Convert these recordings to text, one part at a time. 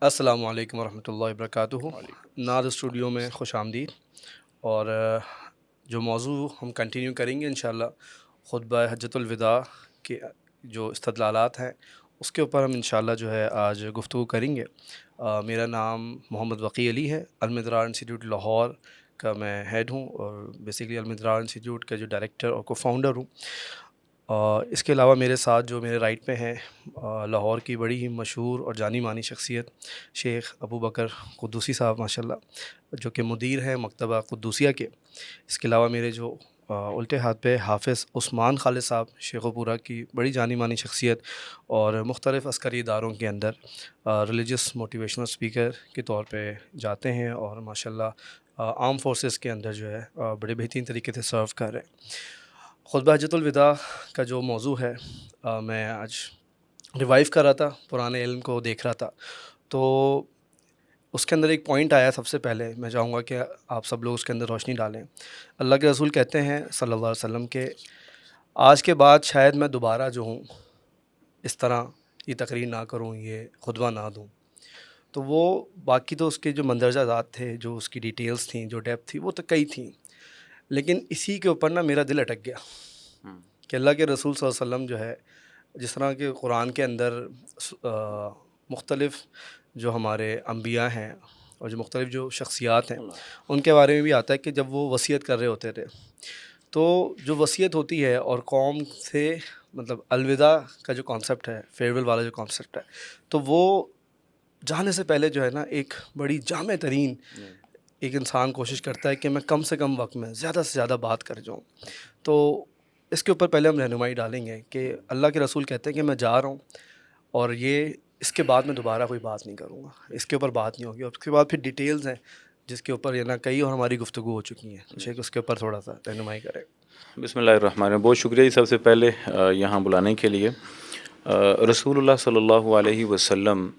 السلام علیکم ورحمۃ اللہ وبرکاتہ. ناد اسٹوڈیو میں خوش آمدید. اور جو موضوع ہم کنٹینیو کریں گے انشاءاللہ خطبہ حجۃ الوداع کے جو استدلالات ہیں اس کے اوپر ہم انشاءاللہ جو ہے آج گفتگو کریں گے. میرا نام محمد وقی علی ہے. المدرار انسٹیٹیوٹ لاہور کا میں ہیڈ ہوں اور بیسیکلی المدرار انسٹیٹیوٹ کا جو ڈائریکٹر اور کو فاؤنڈر ہوں. اس کے علاوہ میرے ساتھ جو میرے رائٹ پہ ہیں لاہور کی بڑی ہی مشہور اور جانی مانی شخصیت شیخ ابو بکر قدوسی صاحب ماشاءاللہ جو کہ مدیر ہیں مکتبہ قدوسیہ کے. اس کے علاوہ میرے جو الٹے ہاتھ پہ حافظ عثمان خالد صاحب شیخ و پورہ کی بڑی جانی مانی شخصیت اور مختلف عسکری اداروں کے اندر ریلیجس موٹیویشنل اسپیکر کے طور پہ جاتے ہیں اور ماشاءاللہ آرم فورسز کے اندر جو ہے بڑے بہترین طریقے سے سرو کر رہے ہیں. خطبہ حجۃ الوداع کا جو موضوع ہے میں آج ریوائیو کر رہا تھا, پرانے علم کو دیکھ رہا تھا, تو اس کے اندر ایک پوائنٹ آیا. سب سے پہلے میں چاہوں گا کہ آپ سب لوگ اس کے اندر روشنی ڈالیں. اللہ کے رسول کہتے ہیں صلی اللہ علیہ وسلم کہ آج کے بعد شاید میں دوبارہ جو ہوں اس طرح یہ تقریر نہ کروں, یہ خطبہ نہ دوں. تو وہ باقی تو اس کے جو مندرجہ ذات تھے, جو اس کی ڈیٹیلز تھیں, جو ڈیپتھ تھی, وہ تو کئی تھیں, لیکن اسی کے اوپر نا میرا دل اٹک گیا کہ اللہ کے رسول صلی اللہ علیہ وسلم جو ہے جس طرح کہ قرآن کے اندر مختلف جو ہمارے انبیاء ہیں اور جو مختلف جو شخصیات ہیں ان کے بارے میں بھی آتا ہے کہ جب وہ وصیت کر رہے ہوتے تھے تو جو وصیت ہوتی ہے اور قوم سے مطلب الوداع کا جو کانسیپٹ ہے, فیئرویل والا جو کانسیپٹ ہے, تو وہ جانے سے پہلے جو ہے نا ایک بڑی جامع ترین ایک انسان کوشش کرتا ہے کہ میں کم سے کم وقت میں زیادہ سے زیادہ بات کر جاؤں. تو اس کے اوپر پہلے ہم رہنمائی ڈالیں گے کہ اللہ کے رسول کہتے ہیں کہ میں جا رہا ہوں اور یہ اس کے بعد میں دوبارہ کوئی بات نہیں کروں گا, اس کے اوپر بات نہیں ہوگی. اور اس کے بعد پھر ڈیٹیلز ہیں جس کے اوپر یہ نا کئی اور ہماری گفتگو ہو چکی ہیں, شیخ اس کے اوپر تھوڑا سا رہنمائی کریں. بسم اللہ الرحمن الرحیم. بہت شکریہ سب سے پہلے یہاں بلانے کے لیے. رسول اللہ صلی اللہ علیہ وسلم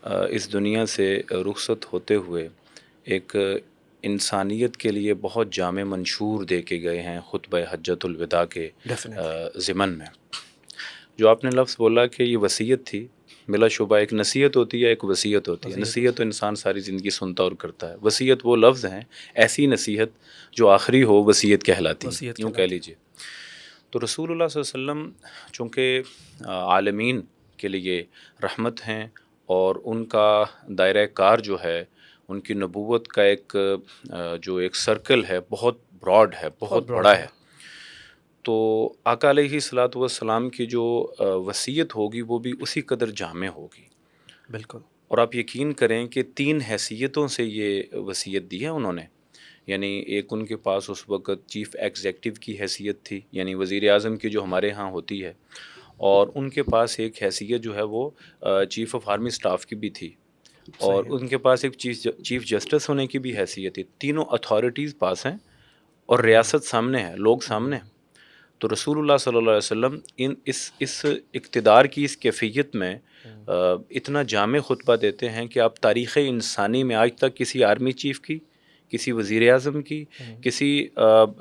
اس دنیا سے رخصت ہوتے ہوئے ایک انسانیت کے لیے بہت جامع منشور دے کے گئے ہیں خطبہ حجۃ الوداع کے ضمن میں. جو آپ نے لفظ بولا کہ یہ وصیت تھی, بلا شبہ ایک نصیحت ہوتی ہے, ایک وصیت ہوتی ہے. نصیحت تو انسان ساری زندگی سنتا اور کرتا ہے, وصیت وہ لفظ ہیں, ایسی نصیحت جو آخری ہو وصیت کہلاتی ہے, یوں کہہ لیجیے. تو رسول اللہ صلی اللہ علیہ وسلم چونکہ عالمین کے لیے رحمت ہیں اور ان کا دائرہ کار جو ہے, ان کی نبوت کا ایک جو ایک سرکل ہے بہت براڈ ہے, بہت بڑا ہے. تو آقا علیہ الصلوۃ والسلام کی جو وصیت ہوگی وہ بھی اسی قدر جامع ہوگی. بالکل. اور آپ یقین کریں کہ 3 حیثیتوں سے یہ وصیت دی ہے انہوں نے. یعنی ایک ان کے پاس اس وقت چیف ایگزیکٹو کی حیثیت تھی, یعنی وزیر اعظم کی جو ہمارے ہاں ہوتی ہے, اور ان کے پاس ایک حیثیت جو ہے وہ چیف آف آرمی اسٹاف کی بھی تھی, اور ان کے پاس ایک چیف جسٹس ہونے کی بھی حیثیت تھی. تینوں اتھارٹیز پاس ہیں اور ریاست سامنے ہے, لوگ سامنے ہیں. تو رسول اللہ صلی اللہ علیہ وسلم اس اقتدار کی اس کیفیت میں اتنا جامع خطبہ دیتے ہیں کہ آپ تاریخ انسانی میں آج تک کسی آرمی چیف کی, کسی وزیر اعظم کی, کسی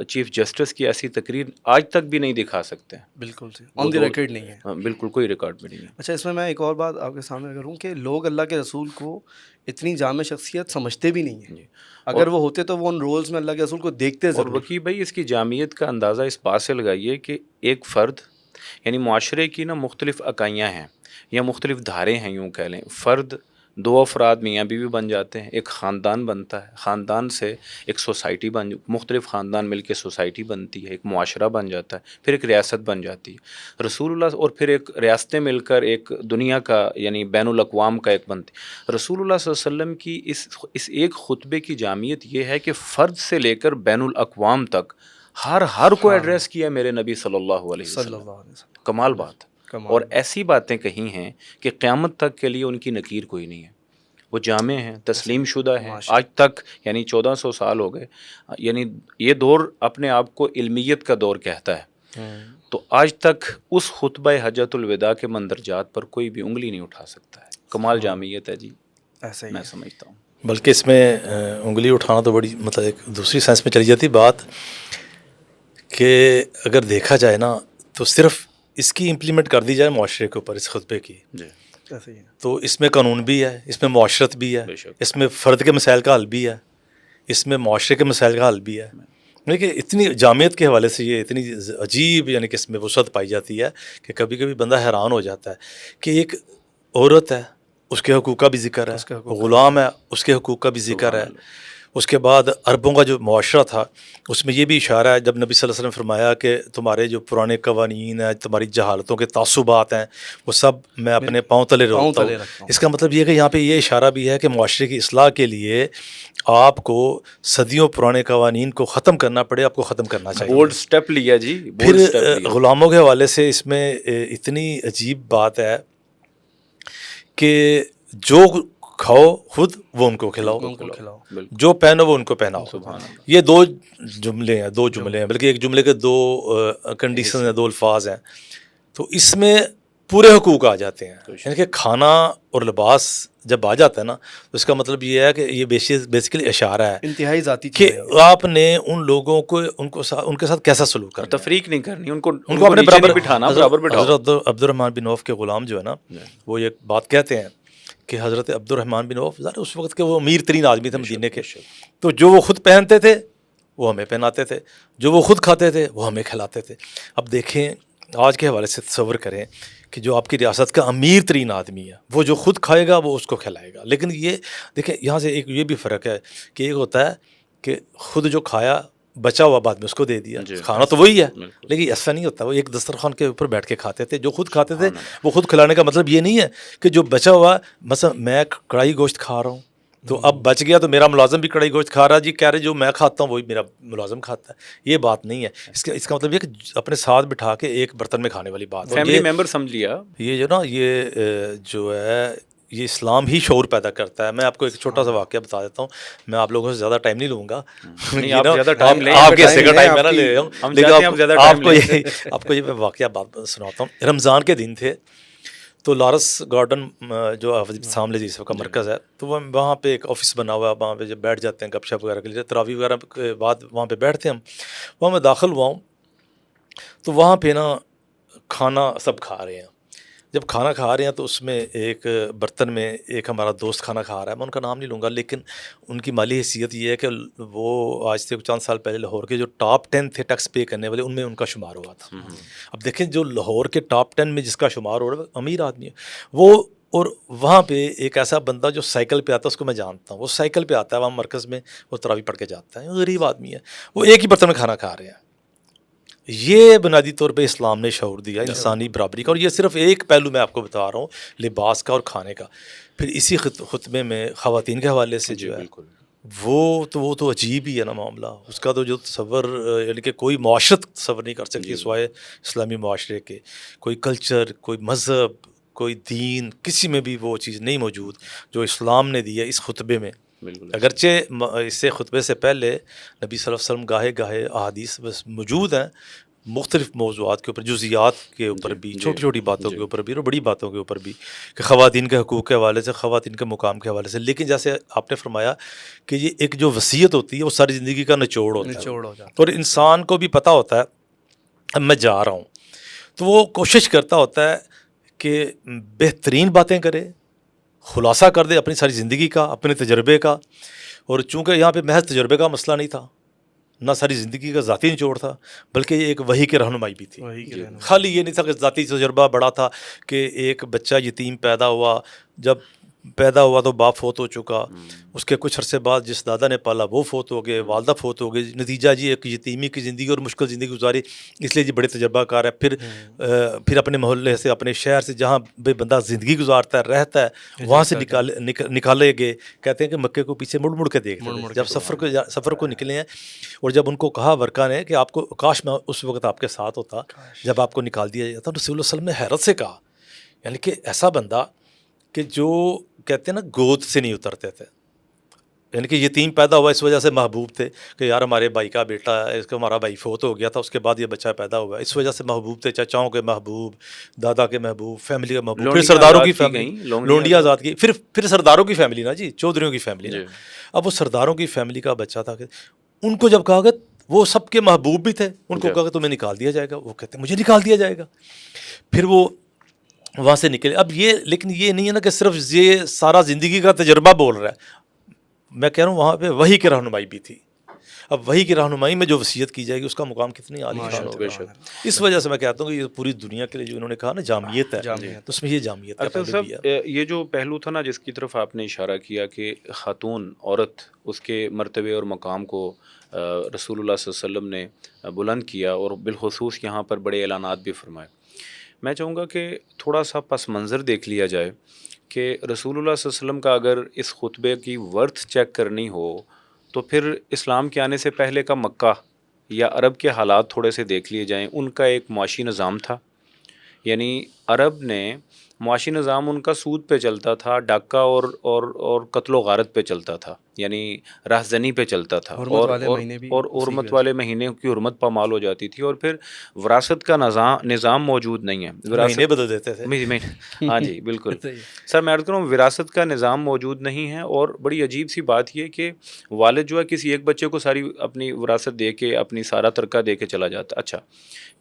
چیف جسٹس کی ایسی تقریر آج تک بھی نہیں دکھا سکتے ہیں. بالکل آن دی ریکارڈ نہیں ہے. بالکل کوئی ریکارڈ میں نہیں ہے. اچھا, اس میں ایک اور بات آپ کے سامنے کروں کہ لوگ اللہ کے رسول کو اتنی جامع شخصیت سمجھتے بھی نہیں ہیں. اگر وہ ہوتے تو وہ ان رولز میں اللہ کے رسول کو دیکھتے ضرور. اور وکیل بھائی اس کی جامعیت کا اندازہ اس بات سے لگائیے کہ ایک فرد, یعنی معاشرے کی نا مختلف اکائیاں ہیں یا مختلف دھارے ہیں, یوں کہہ لیں. فرد 2 افراد میاں بیوی بن جاتے ہیں, ایک خاندان بنتا ہے, خاندان سے ایک سوسائٹی مختلف خاندان مل کے سوسائٹی بنتی ہے, ایک معاشرہ بن جاتا ہے, پھر ایک ریاست بن جاتی ہے رسول اللہ, اور پھر ایک ریاستیں مل کر ایک دنیا کا یعنی بین الاقوام کا ایک بنتی. رسول اللہ صلی اللہ علیہ وسلم کی اس ایک خطبے کی جامعیت یہ ہے کہ فرد سے لے کر بین الاقوام تک ہر کو ایڈریس کیا میرے نبی صلی اللہ علیہ وسلم. کمال بات. اور ایسی باتیں کہی ہیں کہ قیامت تک کے لیے ان کی نکیر کوئی نہیں ہے. وہ جامع ہیں, تسلیم شدہ ہیں آج تک, یعنی 1400 سال ہو گئے. یعنی یہ دور اپنے آپ کو علمیت کا دور کہتا ہے. تو آج تک اس خطبہ حجۃ الوداع کے مندرجات پر کوئی بھی انگلی نہیں اٹھا سکتا ہے. کمال جامعیت ہے جی, ایسا ہی میں سمجھتا ہوں. بلکہ اس میں انگلی اٹھانا تو بڑی مطلب ایک دوسری سینس میں چلی جاتی بات, کہ اگر دیکھا جائے نا تو صرف اس کی امپلیمنٹ کر دی جائے معاشرے کے اوپر اس خطبے کی, ایسے ہی ہے. تو اس میں قانون بھی ہے, اس میں معاشرت بھی ہے, اس میں فرد کے مسائل کا حل بھی ہے, اس میں معاشرے کے مسائل کا حل بھی ہے. لیکن اتنی جامعیت کے حوالے سے یہ اتنی عجیب یعنی کہ اس میں وسعت پائی جاتی ہے کہ کبھی کبھی بندہ حیران ہو جاتا ہے کہ ایک عورت ہے, اس کے حقوق کا بھی ذکر ہے, غلام ہے, اس کے حقوق کا بھی ذکر ہے. اس کے بعد عربوں کا جو معاشرہ تھا اس میں یہ بھی اشارہ ہے جب نبی صلی اللہ علیہ وسلم فرمایا کہ تمہارے جو پرانے قوانین ہیں, تمہاری جہالتوں کے تعصبات ہیں, وہ سب میں اپنے پاؤں تلے رکھتا ہوں. اس کا مطلب یہ ہے کہ یہاں پہ یہ اشارہ بھی ہے کہ معاشرے کی اصلاح کے لیے آپ کو صدیوں پرانے قوانین کو ختم کرنا پڑے, آپ کو ختم کرنا چاہیے. بولڈ سٹیپ لیا جی. پھر غلاموں کے حوالے سے اس میں اتنی عجیب بات ہے کہ جو کھاؤ خود وہ ان کو کھلاؤ, جو پہنو وہ ان کو پہناؤ. یہ دو جملے ہیں, بلکہ ایک جملے کے دو کنڈیشن ہیں, دو الفاظ ہیں. تو اس میں پورے حقوق آ جاتے ہیں. یعنی کہ کھانا اور لباس جب آ جاتا ہے نا تو اس کا مطلب یہ ہے کہ یہ بیسیکلی اشارہ ہے انتہائی ذاتی کہ آپ نے ان لوگوں کو ان کے ساتھ کیسا سلوک کرنا, تفریق نہیں کرنی, ان کو اپنے برابر بٹھانا, برابر بٹھاؤ. حضرت عبد الرحمن بن عوف کے غلام جو ہے نا وہ یہ بات کہتے ہیں کہ حضرت عبد الرحمن بن عوف اس وقت کے وہ امیر ترین آدمی تھے مدینے کے, تو جو وہ خود پہنتے تھے وہ ہمیں پہناتے تھے, جو وہ خود کھاتے تھے وہ ہمیں کھلاتے تھے. اب دیکھیں آج کے حوالے سے تصور کریں کہ جو آپ کی ریاست کا امیر ترین آدمی ہے وہ جو خود کھائے گا وہ اس کو کھلائے گا. لیکن یہ دیکھیں یہاں سے ایک یہ بھی فرق ہے کہ ایک ہوتا ہے کہ خود جو کھایا بچا ہوا بعد میں اس کو دے دیا, کھانا تو وہی ہے, لیکن ایسا نہیں ہوتا. وہ ایک دسترخوان کے اوپر بیٹھ کے کھاتے تھے, جو خود کھاتے تھے وہ خود کھلانے کا مطلب یہ نہیں ہے کہ جو بچا ہوا, مثلا میں کڑھائی گوشت کھا رہا ہوں تو اب بچ گیا تو میرا ملازم بھی کڑھائی گوشت کھا رہا, جی کہہ رہے جو میں کھاتا ہوں وہی میرا ملازم کھاتا ہے. یہ بات نہیں ہے. اس کا مطلب یہ کہ اپنے ساتھ بٹھا کے ایک برتن میں کھانے والی بات, فیملی ممبر سمجھ لیا. یہ جو نا یہ جو ہے یہ اسلام ہی شعور پیدا کرتا ہے. میں آپ کو ایک چھوٹا سا واقعہ بتا دیتا ہوں, میں آپ لوگوں سے زیادہ ٹائم نہیں لوں گا, آپ کے حصے کا ٹائم میں نہ لے رہا ہوں, لیکن آپ کو یہ میں واقعہ بات سناتا ہوں. رمضان کے دن تھے تو لارس گارڈن جو سامنے جس کا مرکز ہے تو وہاں پہ ایک آفس بنا ہوا ہے, وہاں پہ جب بیٹھ جاتے ہیں گپ شپ وغیرہ کے لیے, تراویح وغیرہ کے بعد وہاں پہ بیٹھتے ہیں ہم. وہاں میں داخل ہوا ہوں تو وہاں پہ نا کھانا سب کھا رہے ہیں. جب کھانا کھا رہے ہیں تو اس میں ایک برتن میں ایک ہمارا دوست کھانا کھا رہا ہے, میں ان کا نام نہیں لوں گا, لیکن ان کی مالی حیثیت یہ ہے کہ وہ آج سے چند سال پہلے لاہور کے جو ٹاپ 10 تھے ٹیکس پے کرنے والے ان میں ان کا شمار ہوا تھا. اب دیکھیں جو لاہور کے ٹاپ 10 میں جس کا شمار ہو رہا ہے امیر آدمی ہے وہ, اور وہاں پہ ایک ایسا بندہ جو سائیکل پہ آتا ہے اس کو میں جانتا ہوں, وہ سائیکل پہ آتا ہے وہاں مرکز میں, وہ تراویح پڑھ کے جاتا ہے, غریب آدمی ہے, وہ ایک ہی برتن میں کھانا کھا رہے ہیں. یہ بنیادی طور پہ اسلام نے شعور دیا انسانی برابری کا, اور یہ صرف ایک پہلو میں آپ کو بتا رہا ہوں لباس کا اور کھانے کا. پھر اسی خطبے میں خواتین کے حوالے سے جو ہے وہ تو عجیب ہی ہے نا معاملہ. اس کا تو جو تصور یعنی کہ کوئی معاشرت تصور نہیں کر سکتی سوائے اسلامی معاشرے کے. کوئی کلچر, کوئی مذہب, کوئی دین, کسی میں بھی وہ چیز نہیں موجود جو اسلام نے دی ہے اس خطبے میں. اگرچہ اس سے خطبے سے پہلے نبی صلی اللہ علیہ وسلم گاہے گاہے احادیث بس موجود ہیں مختلف موضوعات کے اوپر, جزیات کے اوپر بھی, چھوٹی چھوٹی باتوں کے اوپر بھی اور بڑی باتوں کے اوپر بھی, کہ خواتین کے حقوق کے حوالے سے, خواتین کے مقام کے حوالے سے. لیکن جیسے آپ نے فرمایا کہ یہ ایک جو وصیت ہوتی ہے وہ ساری زندگی کا نچوڑ ہوتا ہے, اور انسان کو بھی پتہ ہوتا ہے اب میں جا رہا ہوں تو وہ کوشش کرتا ہوتا ہے کہ بہترین باتیں کرے, خلاصہ کر دے اپنی ساری زندگی کا, اپنے تجربے کا. اور چونکہ یہاں پہ محض تجربے کا مسئلہ نہیں تھا, نہ ساری زندگی کا ذاتی نچوڑ تھا, بلکہ یہ ایک وحی کی رہنمائی بھی تھی. خالی یہ نہیں تھا کہ ذاتی تجربہ بڑا تھا کہ ایک بچہ یتیم پیدا ہوا, جب پیدا ہوا تو باپ فوت ہو چکا, اس کے کچھ عرصے بعد جس دادا نے پالا وہ فوت ہو گئے, والدہ فوت ہو گئی, نتیجہ جی ایک یتیمی کی زندگی اور مشکل زندگی گزاری, اس لیے جی بڑے تجربہ کار ہے. پھر اپنے محلے سے, اپنے شہر سے جہاں بے بندہ زندگی گزارتا ہے, رہتا ہے, وہاں سے نکالے گئے. کہتے ہیں کہ مکے کو پیچھے مڑ مڑ کے دیکھتے ہیں جب سفر کو نکلے ہیں. اور جب ان کو کہا ورقہ نے کہ آپ کو کاش میں اس وقت آپ کے ساتھ ہوتا جب آپ کو نکال دیا جاتا, رسول اللہ صلی اللہ علیہ وسلم نے حیرت سے کہا, یعنی کہ ایسا بندہ کہ جو کہتے ہیں نا گود سے نہیں اترتے تھے, یعنی کہ یتیم پیدا ہوا اس وجہ سے محبوب تھے کہ یار ہمارے بھائی کا بیٹا ہے, اس کا ہمارا بھائی فوت ہو گیا تھا, اس کے بعد یہ بچہ پیدا ہوا, اس وجہ سے محبوب تھے, چچاؤں کے محبوب, دادا کے محبوب, فیملی کا محبوب, پھر سرداروں کی فیملی, لونڈیاں آزاد کی, پھر سرداروں کی فیملی نا جی, چودھریوں کی فیملی نا. اب وہ سرداروں کی فیملی کا بچہ تھا کہ ان کو جب کہا کہ وہ سب کے محبوب بھی تھے, ان کو کہا کہ تمہیں نکال دیا جائے گا, وہ کہتے ہیں مجھے نکال دیا جائے گا. پھر وہ وہاں سے نکلے. اب یہ لیکن یہ نہیں ہے نا کہ صرف یہ سارا زندگی کا تجربہ بول رہا ہے. میں کہہ رہا ہوں وہاں پہ وحی کی رہنمائی بھی تھی. اب وحی کی رہنمائی میں جو وصیت کی جائے گی اس کا مقام کتنی عالی شان ہوگا. اس وجہ سے میں کہتا ہوں کہ یہ پوری دنیا کے لیے جو انہوں نے کہا نا جامعیت ہے, اس میں یہ جامعیت کا پہلو بھی ہے. یہ جو پہلو تھا نا جس کی طرف آپ نے اشارہ کیا کہ خاتون عورت اس کے مرتبے اور مقام کو رسول اللہ صلی اللہ علیہ وسلم نے بلند کیا اور بالخصوص یہاں پر بڑے اعلانات بھی فرمائے. میں چاہوں گا کہ تھوڑا سا پس منظر دیکھ لیا جائے کہ رسول اللہ صلی اللہ علیہ وسلم کا اگر اس خطبے کی ورتھ چیک کرنی ہو تو پھر اسلام کے آنے سے پہلے کا مکہ یا عرب کے حالات تھوڑے سے دیکھ لیے جائیں. ان کا ایک معاشی نظام تھا, یعنی عرب نے معاشی نظام ان کا سود پہ چلتا تھا, ڈاکہ اور قتل و غارت پہ چلتا تھا, یعنی رہزنی پہ چلتا تھا, اور حرمت والے مہینے کی حرمت پامال ہو جاتی تھی. اور پھر وراثت کا نظام موجود نہیں ہے. مہینے بدل دیتے تھے. ہاں جی بالکل سر, میں عرض کروں وراثت کا نظام موجود نہیں ہے. اور بڑی عجیب سی بات یہ کہ والد جو ہے کسی ایک بچے کو ساری اپنی وراثت دے کے اپنی سارا ترکہ دے کے چلا جاتا. اچھا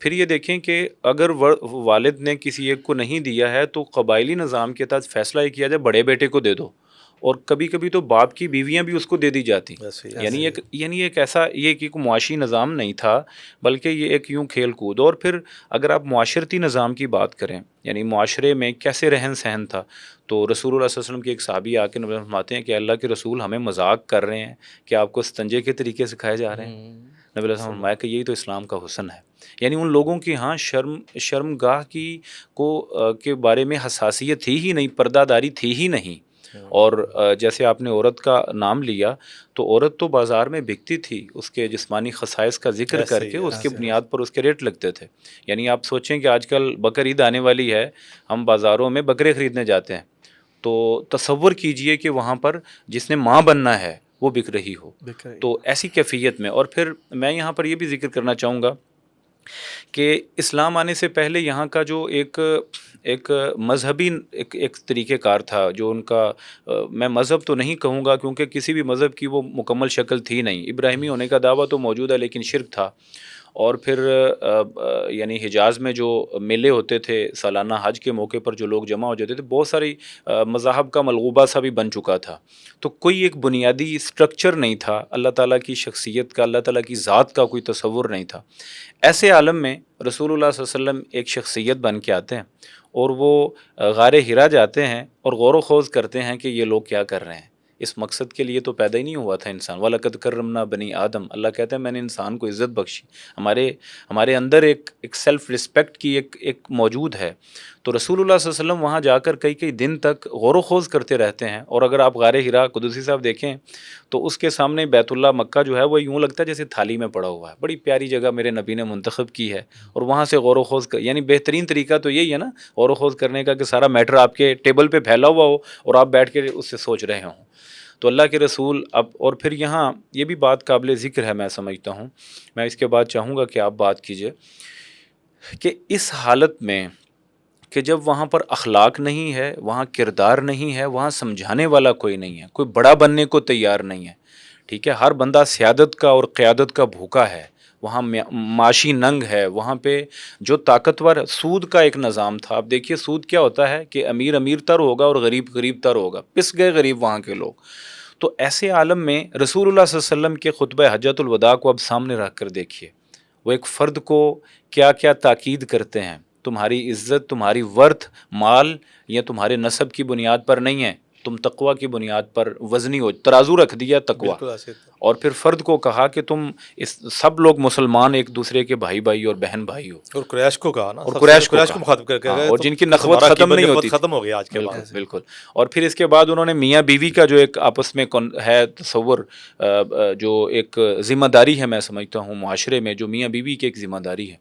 پھر یہ دیکھیں کہ اگر والد نے کسی ایک کو نہیں دیا ہے تو قبائلی نظام کے تحت فیصلہ یہ کیا جائے بڑے بیٹے کو دے دو, اور کبھی کبھی تو باپ کی بیویاں بھی اس کو دے دی جاتی. یعنی ایک ایسا یہ کہ معاشی نظام نہیں تھا بلکہ یہ ایک یوں کھیل کود. اور پھر اگر آپ معاشرتی نظام کی بات کریں, یعنی معاشرے میں کیسے رہن سہن تھا, تو رسول اللہ صلی اللہ علیہ وسلم کے ایک صحابی آ کے فرماتے ہیں کہ اللہ کے رسول ہمیں مذاق کر رہے ہیں کہ آپ کو استنجے کے طریقے سکھائے جا رہے ہیں. نبی علیہ السلام فرمایا کہ یہی تو اسلام کا حسن ہے. یعنی ان لوگوں کی ہاں شرم گاہ کے بارے میں حساسیت تھی ہی نہیں, پردہ داری تھی ہی نہیں. اور جیسے آپ نے عورت کا نام لیا تو عورت تو بازار میں بکتی تھی, اس کے جسمانی خصائص کا ذکر کر کے اس کی بنیاد پر اس کے ریٹ لگتے تھے. یعنی آپ سوچیں کہ آج کل بقر عید آنے والی ہے, ہم بازاروں میں بکرے خریدنے جاتے ہیں, تو تصور کیجئے کہ وہاں پر جس نے ماں بننا ہے وہ بک رہی ہو. تو ایسی کیفیت میں. اور پھر میں یہاں پر یہ بھی ذکر کرنا چاہوں گا کہ اسلام آنے سے پہلے یہاں کا جو ایک مذہبی ایک طریقہ کار تھا, جو ان کا, میں مذہب تو نہیں کہوں گا کیونکہ کسی بھی مذہب کی وہ مکمل شکل تھی نہیں. ابراہیمی ہونے کا دعویٰ تو موجود ہے لیکن شرک تھا. اور پھر یعنی حجاز میں جو میلے ہوتے تھے سالانہ حج کے موقع پر جو لوگ جمع ہو جاتے تھے, بہت ساری مذاہب کا ملغوبہ سا بھی بن چکا تھا. تو کوئی ایک بنیادی اسٹرکچر نہیں تھا, اللہ تعالیٰ کی شخصیت کا, اللہ تعالیٰ کی ذات کا کوئی تصور نہیں تھا. ایسے عالم میں رسول اللہ صلی اللہ علیہ وسلم ایک شخصیت بن کے آتے ہیں اور وہ غار ہرا جاتے ہیں اور غور و خوض کرتے ہیں کہ یہ لوگ کیا کر رہے ہیں. اس مقصد کے لیے تو پیدا ہی نہیں ہوا تھا انسان. وَلَقَدْ كَرَّمْنَا بَنِي آدم, اللہ کہتا ہے میں نے انسان کو عزت بخشی. ہمارے اندر ایک سیلف رسپیکٹ کی ایک موجود ہے. تو رسول اللہ صلی اللہ علیہ وسلم وہاں جا کر کئی دن تک غور و خوض کرتے رہتے ہیں. اور اگر آپ غار ہرا قدسی صاحب دیکھیں تو اس کے سامنے بیت اللہ مکہ جو ہے وہ یوں لگتا ہے جیسے تھالی میں پڑا ہوا ہے. بڑی پیاری جگہ میرے نبی نے منتخب کی ہے, اور وہاں سے غور و خوض یعنی بہترین طریقہ تو یہی ہے نا غور و خوض کرنے کا, کہ سارا میٹر آپ کے ٹیبل پہ پھیلا ہوا ہو اور آپ بیٹھ کے اس سے سوچ رہے ہوں. تو اللہ کے رسول اور پھر یہاں یہ بھی بات قابل ذکر ہے, میں سمجھتا ہوں, میں اس کے بعد چاہوں گا کہ آپ بات کیجئے کہ اس حالت میں کہ جب وہاں پر اخلاق نہیں ہے, وہاں کردار نہیں ہے, وہاں سمجھانے والا کوئی نہیں ہے, کوئی بڑا بننے کو تیار نہیں ہے, ٹھیک ہے, ہر بندہ سیادت کا اور قیادت کا بھوکا ہے, وہاں معاشی ننگ ہے, وہاں پہ جو طاقتور سود کا ایک نظام تھا. آپ دیکھیے سود کیا ہوتا ہے کہ امیر تر ہوگا اور غریب تر ہوگا, پس گئے غریب وہاں کے لوگ. تو ایسے عالم میں رسول اللہ صلی اللہ علیہ وسلم کے خطبہ حجۃ الوداع کو اب سامنے رکھ کر دیکھیے, وہ ایک فرد کو کیا کیا تاکید کرتے ہیں. تمہاری عزت, تمہاری ورث, مال یا تمہارے نسب کی بنیاد پر نہیں ہے, تم تقوی کی بنیاد پر وزنی ہو, ترازو رکھ دیا تقوی. اور پھر فرد کو کہا کہ تم سب لوگ مسلمان ایک دوسرے کے بھائی اور بہن بھائی ہو. اور قریش کو کہا نا, اور قریش کو مخاطب کر کے, اور جن کی نخوت ختم نہیں ہوتی, ختم ہو گیا آج کے بعد. بالکل. اور پھر اس کے بعد انہوں نے میاں بیوی کا جو ایک آپس میں ہے تصور, جو ایک ذمہ داری ہے, میں سمجھتا ہوں معاشرے میں جو میاں بیوی کی ایک ذمہ داری ہے,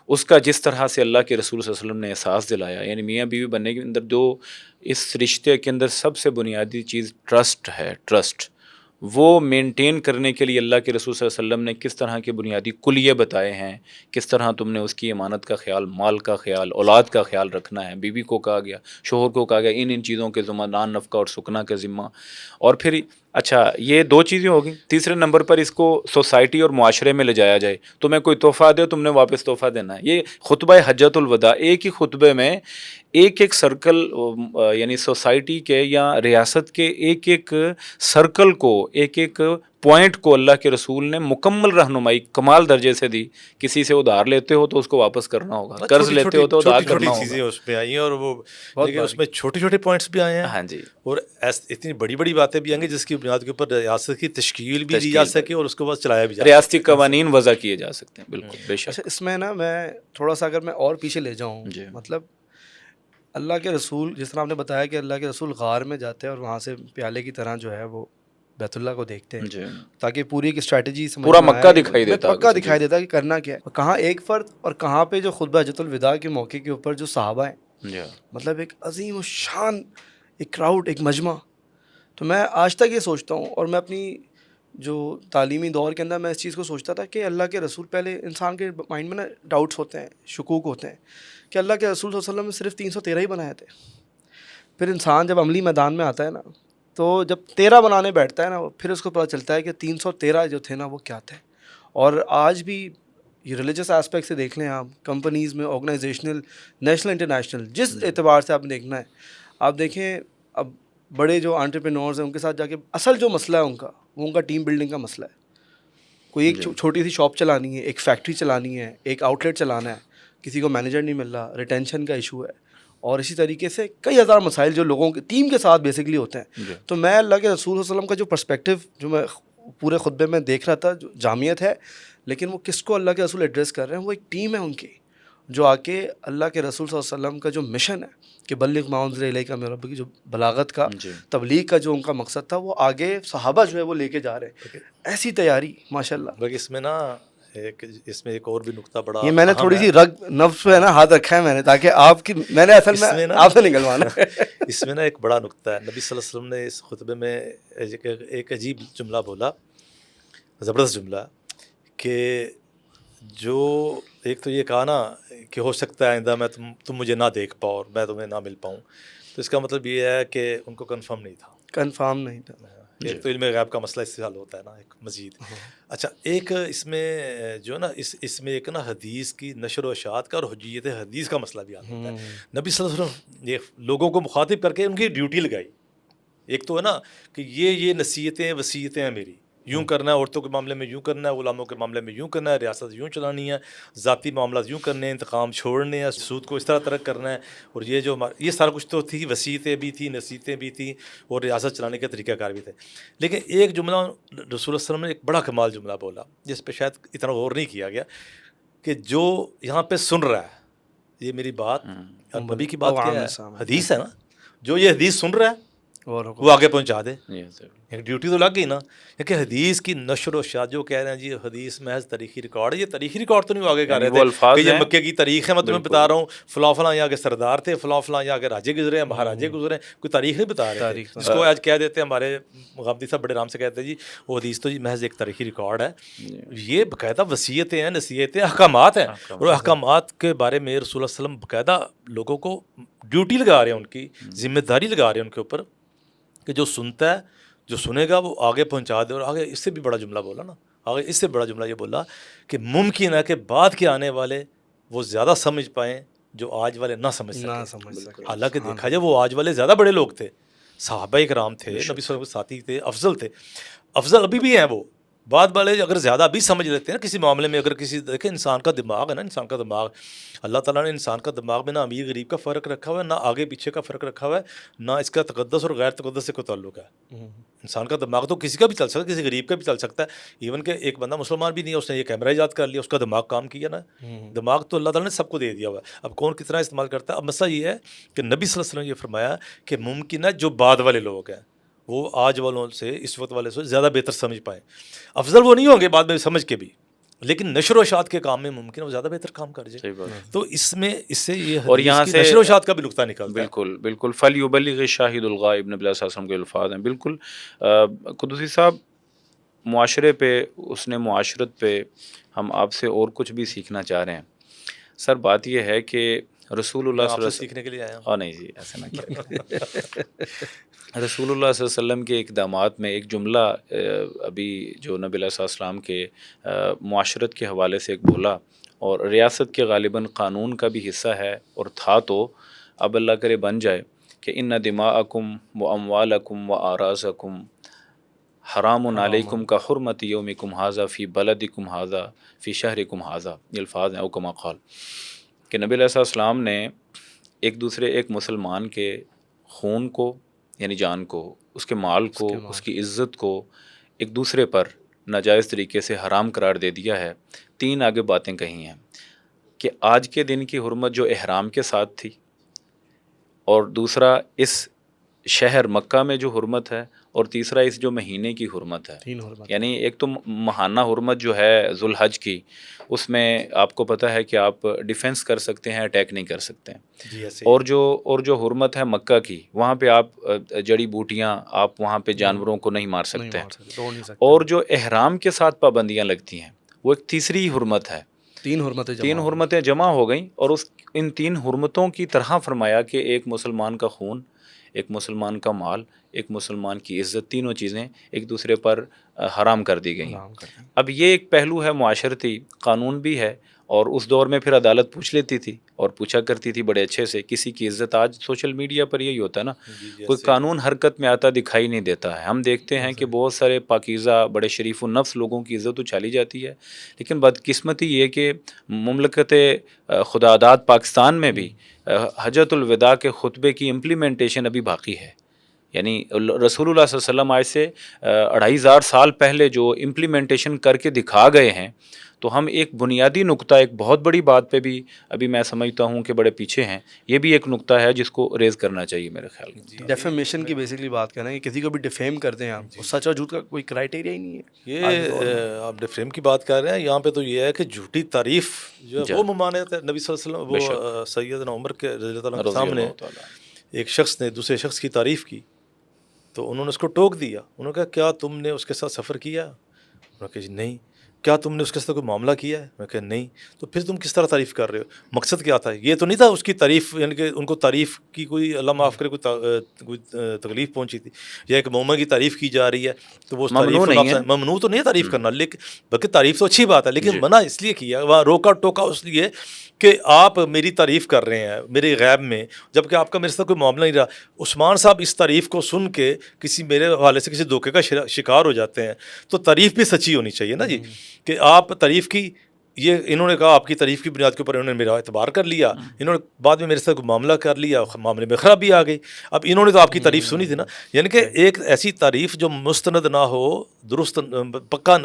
اس کا جس طرح سے اللہ کے رسول صلی اللہ علیہ وسلم نے احساس دلایا. یعنی میاں بیوی بننے کے اندر جو اس رشتے کے اندر سب سے بنیادی چیز ٹرسٹ ہے, ٹرسٹ, وہ مینٹین کرنے کے لیے اللہ کے رسول صلی اللہ علیہ وسلم نے کس طرح کے بنیادی کلیے بتائے ہیں, کس طرح تم نے اس کی امانت کا خیال, مال کا خیال, اولاد کا خیال رکھنا ہے. بیوی کو کہا گیا, شوہر کو کہا گیا ان چیزوں کے ذمہ دار نفقہ اور سکنا کا ذمہ. اور پھر اچھا یہ دو چیزیں ہوگی. تیسرے نمبر پر اس کو سوسائٹی اور معاشرے میں لے جایا جائے. تمہیں کوئی تحفہ دے تم نے واپس تحفہ دینا ہے. یہ خطبہ حجۃ الوداع ایک ہی خطبے میں ایک ایک سرکل یعنی سوسائٹی کے یا ریاست کے ایک ایک سرکل کو ایک ایک پوائنٹ کو اللہ کے رسول نے مکمل رہنمائی کمال درجے سے دی. کسی سے ادھار لیتے ہو تو اس کو واپس کرنا ہوگا, قرض لیتے ہو تو ادھار کرنا ہوگا. چیزیں اس میں آئی ہیں اور وہ لیکن اس میں چھوٹے چھوٹے پوائنٹس بھی آئے ہیں. ہاں جی. اور اتنی بڑی بڑی باتیں بھی آئیں گی جس کی بنیاد کے اوپر ریاست کی تشکیل بھی دی جا سکے اور اس کے بعد چلایا بھی جا سکے, ریاستی قوانین وضع کیے جا سکتے ہیں. بالکل بے شک. اچھا اس میں نا میں تھوڑا سا اگر میں اور پیچھے لے جاؤں, مطلب اللہ کے رسول جس طرح آپ نے بتایا کہ اللہ کے رسول غار میں جاتے ہیں اور وہاں سے پیالے کی طرح جو ہے وہ بیت اللہ کو دیکھتے ہیں تاکہ پوری ایک اسٹریٹجی پورا مکہ دکھائی دیتا, مکہ دکھائی دیتا کہ کرنا کیا ہے, کہاں ایک فرد اور کہاں پہ جو خطبہ حجۃ الوداع کے موقع کے اوپر جو صحابہ ہیں, مطلب ایک عظیم و شان ایک کراؤڈ, ایک مجمع. تو میں آج تک یہ سوچتا ہوں اور میں اپنی جو تعلیمی دور کے اندر میں اس چیز کو سوچتا تھا کہ اللہ کے رسول, پہلے انسان کے مائنڈ میں نا ڈاؤٹس ہوتے ہیں, شکوک ہوتے ہیں کہ اللہ کے رسول صلی اللہ علیہ وسلم نے صرف 313 ہی بنائے تھے. پھر انسان جب عملی میدان میں آتا ہے نا تو جب 13 بنانے بیٹھتا ہے نا پھر اس کو پتہ چلتا ہے کہ 313 جو تھے نا وہ کیا تھے. اور آج بھی یہ ریلیجس اسپیکٹ سے دیکھ لیں آپ, کمپنیز میں آرگنائزیشنل, نیشنل, انٹرنیشنل, جس اعتبار سے آپ نے دیکھنا ہے, آپ دیکھیں اب بڑے جو انٹرپرینورز ہیں ان کے ساتھ جا کے اصل جو مسئلہ ہے ان کا, وہ ان کا ٹیم بلڈنگ کا مسئلہ ہے. کوئی ایک چھوٹی سی شاپ چلانی ہے, ایک فیکٹری چلانی ہے, ایک آؤٹ لیٹ چلانا ہے, کسی کو مینیجر نہیں مل رہا, ریٹینشن کا ایشو ہے, اور اسی طریقے سے کئی ہزار مسائل جو لوگوں کے ٹیم کے ساتھ بیسکلی ہوتے ہیں. تو میں اللہ کے رسول صلی اللہ علیہ وسلم کا جو پرسپیکٹیو جو میں پورے خطبے میں دیکھ رہا تھا, جو جامعیت ہے, لیکن وہ کس کو اللہ کے رسول ایڈریس کر رہے ہیں, وہ ایک ٹیم ہے ان کی جو آ کے اللہ کے رسول صلی اللہ علیہ وسلم کا جو مشن ہے کہ بلغ ما انزل الیک من ربک کی جو بلاغت کا تبلیغ کا جو ان کا مقصد تھا, وہ آگے صحابہ جو ہے وہ لے کے جا رہے ہیں. ایسی تیاری ماشاء اللہ. بلکہ اس میں نا اس میں ایک اور بھی نقطہ بڑا, یہ میں نے تھوڑی سی رگ نفس پہ نا ہاتھ رکھا ہے میں نے, تاکہ آپ کی میں نے اصل میں آپ سے نکلوانا ہے. اس میں نا ایک بڑا نقطہ ہے. نبی صلی اللہ علیہ وسلم نے اس خطبے میں ایک عجیب جملہ بولا, زبردست جملہ, کہ جو ایک تو یہ کہا نا کہ ہو سکتا ہے آئندہ میں تم مجھے نہ دیکھ پاؤ اور میں تمہیں نہ مل پاؤں. تو اس کا مطلب یہ ہے کہ ان کو کنفرم نہیں تھا. کنفرم نہیں تھا. ایک تو علم غیب کا مسئلہ اس سے حل ہوتا ہے نا ایک مزید. اچھا ایک اس میں جو نا اس میں ایک نا حدیث کی نشر و اشاعت کا اور حجیت حدیث کا مسئلہ بھی آتا ہے. نبی صلی اللہ علیہ وسلم یہ لوگوں کو مخاطب کر کے ان کی ڈیوٹی لگائی. ایک تو ہے نا کہ یہ نصیحتیں وصیتیں ہیں میری, یوں کرنا ہے, عورتوں کے معاملے میں یوں کرنا ہے, غلاموں کے معاملے میں یوں کرنا ہے, ریاست یوں چلانی ہے, ذاتی معاملات یوں کرنے ہیں, انتقام چھوڑنے ہیں, سود کو اس طرح ترک کرنا ہے. اور یہ سارا کچھ تو تھی, وصیتیں بھی تھیں, نصیحتیں بھی تھیں, اور ریاست چلانے کے طریقہ کار بھی تھے. لیکن ایک جملہ رسول اللہ صلی اللہ علیہ وسلم نے ایک بڑا کمال جملہ بولا جس پہ شاید اتنا غور نہیں کیا گیا, کہ جو یہاں پہ سن رہا ہے یہ میری بات, اور نبی کی بات کیا ہے, حدیث ہے نا, جو یہ حدیث سن رہا ہے وہ آگے پہنچا دے. ایک ڈیوٹی تو لگ گئی نا, کہ حدیث کی نشر و اشاعت. جو کہہ رہے ہیں جی حدیث محض تاریخی ریکارڈ ہے, یہ تاریخی ریکارڈ تو نہیں آگے کر رہے تھے کہ یہ مکے کی تاریخ ہے, میں تمہیں بتا رہا ہوں فلاں فلاں یہاں کے سردار تھے, فلاں فلاں یہاں کے راجے گزرے ہیں, مہاراجے گزرے ہیں, کوئی تاریخ نہیں بتا رہے. جس کو آج کہہ دیتے ہیں ہمارے غامدی صاحب بڑے آرام سے کہتے ہیں جی وہ حدیث تو جی محض ایک تاریخی ریکارڈ ہے. یہ باقاعدہ وصیتیں ہیں, نصیحتیں, احکامات ہیں, اور احکامات کے بارے میں رسول اللہ صلی اللہ علیہ وسلم باقاعدہ لوگوں کو ڈیوٹی لگا رہے ہیں, ان کی ذمہ داری لگا رہے ہیں ان کے اوپر, کہ جو سنتا ہے جو سنے گا وہ آگے پہنچا دے. اور آگے اس سے بھی بڑا جملہ بولا نا, آگے اس سے بڑا جملہ یہ بولا کہ ممکن ہے کہ بعد کے آنے والے وہ زیادہ سمجھ پائیں جو آج والے نہ سمجھ سکیں. حالانکہ دیکھا جائے وہ آج والے زیادہ بڑے لوگ تھے, صحابہ کرام تھے, نبی صلی اللہ علیہ وسلم کے ساتھی تھے, افضل تھے, افضل ابھی بھی ہیں. وہ بعد والے اگر زیادہ بھی سمجھ لیتے ہیں نا کسی معاملے میں, اگر کسی دیکھیں انسان کا دماغ ہے نا, انسان کا دماغ اللہ تعالیٰ نے انسان کا دماغ میں نہ امیر غریب کا فرق رکھا ہوا ہے, نہ آگے پیچھے کا فرق رکھا ہوا ہے, نہ اس کا تقدس اور غیر تقدس سے کوئی تعلق ہے. انسان کا دماغ تو کسی کا بھی چل سکتا ہے, کسی غریب کا بھی چل سکتا ہے. ایون کہ ایک بندہ مسلمان بھی نہیں ہے, اس نے یہ کیمرہ ایجاد کر لیا, اس کا دماغ کام کیا نا. دماغ تو اللہ تعالیٰ نے سب کو دے دیا ہوا ہے, اب کون کتنا استعمال کرتا ہے. اب مسئلہ یہ ہے کہ نبی صلی اللہ علیہ وسلم نے یہ فرمایا کہ ممکن ہے جو بعد والے لوگ ہیں وہ آج والوں سے, اس وقت والے سے زیادہ بہتر سمجھ پائیں. افضل وہ نہیں ہوں گے بعد میں سمجھ کے بھی, لیکن نشر و اشاعت کے کام میں ممکن ہے وہ زیادہ بہتر کام کر جائے. تو اس میں اس سے یہ اور یہاں سے نشر و اشاعت کا بھی نقطہ نکلتا ہے. بالکل بالکل, فلیبلغ الشاہد الغائب نبی صلی اللہ علیہ وسلم کے الفاظ ہیں. بالکل قدوسی صاحب, معاشرے پہ, اس نے معاشرت پہ ہم آپ سے اور کچھ بھی سیکھنا چاہ رہے ہیں. سر بات یہ ہے کہ رسول اللہ آپ صلی سے اللہ سیکھنے کے لیے آیا ہوں. علیہ نہیں جی ایسا نہ کیا رسول اللہ صلی اللہ علیہ وسلم کے اقدامات میں ایک جملہ ابھی جو نبی علیہ السلام کے معاشرت کے حوالے سے ایک بولا، اور ریاست کے غالباً قانون کا بھی حصہ ہے اور تھا، تو اب اللہ کرے بن جائے کہ ان دماءکم و اموالکم و اعراضکم حرام علیکم کا حرمت یومکم ھذا فی بلدکم ھذا فی شہرکم ھذا، یہ الفاظ ہیں او کما قال، کہ نبی علیہ السلام نے ایک مسلمان کے خون کو یعنی جان کو، اس کے مال کو، اس کی عزت کو ایک دوسرے پر ناجائز طریقے سے حرام قرار دے دیا ہے. 3 آگے باتیں کہی ہیں کہ آج کے دن کی حرمت جو احرام کے ساتھ تھی، اور دوسرا اس شہر مکہ میں جو حرمت ہے، اور تیسرا اس جو مہینے کی حرمت ہے. یعنی ایک تو ماہانہ حرمت جو ہے ذوالحج کی، اس میں آپ کو پتہ ہے کہ آپ ڈیفینس کر سکتے ہیں، اٹیک نہیں کر سکتے ہیں. اور جو حرمت ہے مکہ کی، وہاں پہ آپ جڑی بوٹیاں، آپ وہاں پہ جانوروں کو نہیں مار سکتے ہیں. اور جو احرام کے ساتھ پابندیاں لگتی ہیں، وہ ایک تیسری حرمت ہے. 3 حرمتیں جمع ہو گئیں، اور ان 3 حرمتوں کی طرح فرمایا کہ ایک مسلمان کا خون، ایک مسلمان کا مال، ایک مسلمان کی عزت، تینوں چیزیں ایک دوسرے پر حرام کر دی گئیں. اب یہ ایک پہلو ہے معاشرتی، قانون بھی ہے، اور اس دور میں پھر عدالت پوچھ لیتی تھی اور پوچھا کرتی تھی بڑے اچھے سے کسی کی عزت. آج سوشل میڈیا پر یہی ہوتا ہے نا، کوئی قانون حرکت میں آتا دکھائی نہیں دیتا ہے. ہم دیکھتے ہیں کہ بہت سارے پاکیزہ بڑے شریف النفس لوگوں کی عزت اچھالی جاتی ہے، لیکن بدقسمتی یہ کہ مملکت خداداد پاکستان میں بھی حجۃ الوداع کے خطبے کی امپلیمنٹیشن ابھی باقی ہے. یعنی رسول اللہ صلی اللہ علیہ وسلم آج سے 2500 سال پہلے جو امپلیمنٹیشن کر کے دکھا گئے ہیں، تو ہم ایک بنیادی نقطہ، ایک بہت بڑی بات پہ بھی ابھی میں سمجھتا ہوں کہ بڑے پیچھے ہیں. یہ بھی ایک نقطہ ہے جس کو ریز کرنا چاہیے میرے خیال میں. ڈیفیمیشن کی بیسکلی بات کر رہے ہیں کہ کسی کو بھی ڈیفیم کرتے ہیں آپ، سچ اور جھوٹ کا کوئی کرائٹیریا ہی نہیں ہے. یہ آپ ڈیفیم کی بات کر رہے ہیں، یہاں پہ تو یہ ہے کہ جھوٹی تعریف جو ہے وہ ممانعت ہے. نبی صلی اللہ علیہ وسلم، وہ سیدنا عمر کے رضی اللہ عنہ کے سامنے ایک شخص نے دوسرے شخص کی تعریف کی، تو انہوں نے اس کو ٹوک دیا. انہوں نے کہا کیا تم نے اس کے ساتھ سفر کیا؟ انہوں نے کہا جی نہیں. کیا تم نے اس کے ساتھ کوئی معاملہ کیا ہے؟ میں کہا نہیں. تو پھر تم کس طرح تعریف کر رہے ہو؟ مقصد کیا تھا؟ یہ تو نہیں تھا اس کی تعریف، یعنی کہ ان کو تعریف کی کوئی اللہ معاف کرے کوئی تکلیف پہنچی تھی، یا ایک مومن کی تعریف کی جا رہی ہے تو وہ ممنوع تو نہیں ہے تعریف کرنا، لیکن بلکہ تعریف تو اچھی بات ہے، لیکن منع اس لیے کیا، وہاں روکا ٹوکا اس لیے کہ آپ میری تعریف کر رہے ہیں میرے غیب میں، جبکہ آپ کا میرے ساتھ کوئی معاملہ نہیں رہا. عثمان صاحب اس تعریف کو سن کے کسی میرے حوالے سے کسی دھوکے کا شکار ہو جاتے ہیں، تو تعریف بھی سچی ہونی چاہیے نا جی، کہ آپ تعریف کی. یہ انہوں نے کہا آپ کی تعریف کی بنیاد کے اوپر انہوں نے میرا اعتبار کر لیا، انہوں نے بعد میں میرے ساتھ کوئی معاملہ کر لیا، معاملے میں خرابی آ گئی. اب انہوں نے تو آپ کی تعریف سنی تھی نا، یعنی کہ ایک ایسی تعریف جو مستند نہ ہو، درست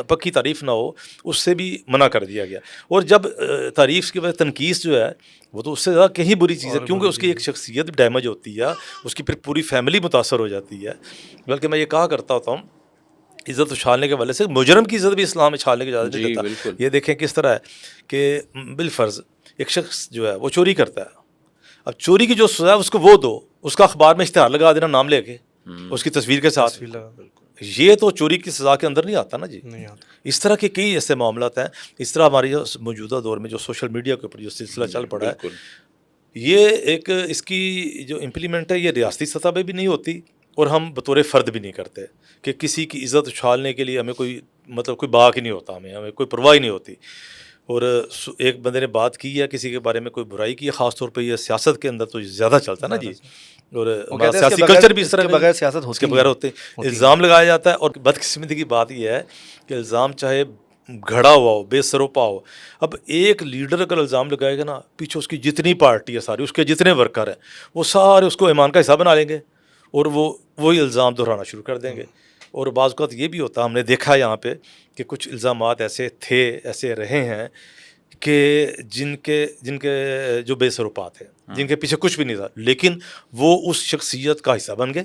پکی تعریف نہ ہو، اس سے بھی منع کر دیا گیا. اور جب تعریف کی وجہ تنقیص جو ہے وہ تو اس سے زیادہ کہیں بری چیز ہے، کیونکہ اس کی ایک شخصیت ڈیمیج ہوتی ہے، اس کی پھر پوری فیملی متاثر ہو جاتی ہے. بلکہ میں یہ کہا کرتا ہوتا ہوں عزت اچھالنے کے والے سے، مجرم کی عزت بھی اسلام اچھالنے کی اجازت نہیں دیتا. یہ دیکھیں کس طرح ہے کہ بالفرض ایک شخص جو ہے وہ چوری کرتا ہے، اب چوری کی جو سزا ہے اس کو وہ دو، اس کا اخبار میں اشتہار لگا دینا نام لے کے اس کی تصویر کے ساتھ، یہ تو چوری کی سزا کے اندر نہیں آتا نا جی. اس طرح کے کئی ایسے معاملات ہیں. اس طرح ہماری موجودہ دور میں جو سوشل میڈیا کے اوپر جو سلسلہ چل پڑا ہے، یہ ایک اس کی جو امپلیمنٹ ہے یہ ریاستی سطح پہ بھی نہیں ہوتی، اور ہم بطور فرد بھی نہیں کرتے کہ کسی کی عزت اچھالنے کے لیے ہمیں کوئی کوئی باک ہی نہیں ہوتا، ہمیں کوئی پرواہ ہی نہیں ہوتی. اور ایک بندے نے بات کی ہے کسی کے بارے میں کوئی برائی کی ہے، خاص طور پہ یہ سیاست کے اندر تو زیادہ چلتا ہے نا جی، اور ہمارا سیاسی کلچر بھی اس طرح بغیر سیاست اس کے بغیر ہوتے ہیں. الزام لگایا جاتا ہے، اور بدقسمتی کی بات یہ ہے کہ الزام چاہے گھڑا ہوا ہو، بے سروپا ہو. اب ایک لیڈر اگر الزام لگائے گا نا، پیچھے اس کی جتنی پارٹی ہے ساری، اس کے جتنے ورکر ہیں، وہ سارے اس کو ایمان کا حصہ بنا لیں گے اور وہی الزام دہرانا شروع کر دیں گے. اور بعض اوقات یہ بھی ہوتا ہے، ہم نے دیکھا یہاں پہ کہ کچھ الزامات ایسے تھے، ایسے رہے ہیں کہ جن کے جو بے سروپا تھے، جن کے پیچھے کچھ بھی نہیں تھا، لیکن وہ اس شخصیت کا حصہ بن گئے.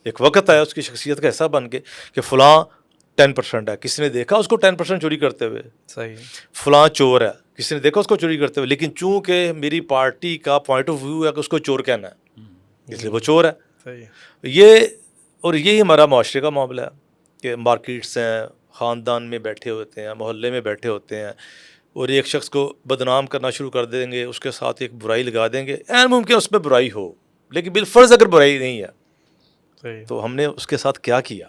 ایک وقت آیا اس کی شخصیت کا حصہ بن گئے کہ فلاں 10% ہے، کسی نے دیکھا اس کو 10% چوری کرتے ہوئے، صحیح، فلاں چور ہے، کسی نے دیکھا اس کو چوری کرتے ہوئے، لیکن چونکہ میری پارٹی کا پوائنٹ آف ویو ہے کہ اس کو چور کہنا ہے، اس لیے وہ چور ہے. یہی ہمارا معاشرے کا معاملہ ہے کہ مارکیٹس ہیں، خاندان میں بیٹھے ہوتے ہیں، محلے میں بیٹھے ہوتے ہیں، اور ایک شخص کو بدنام کرنا شروع کر دیں گے, اس کے ساتھ ایک برائی لگا دیں گے, عین ممکن اس پہ برائی ہو لیکن بالفرض اگر برائی نہیں ہے تو ہم نے اس کے ساتھ کیا کیا,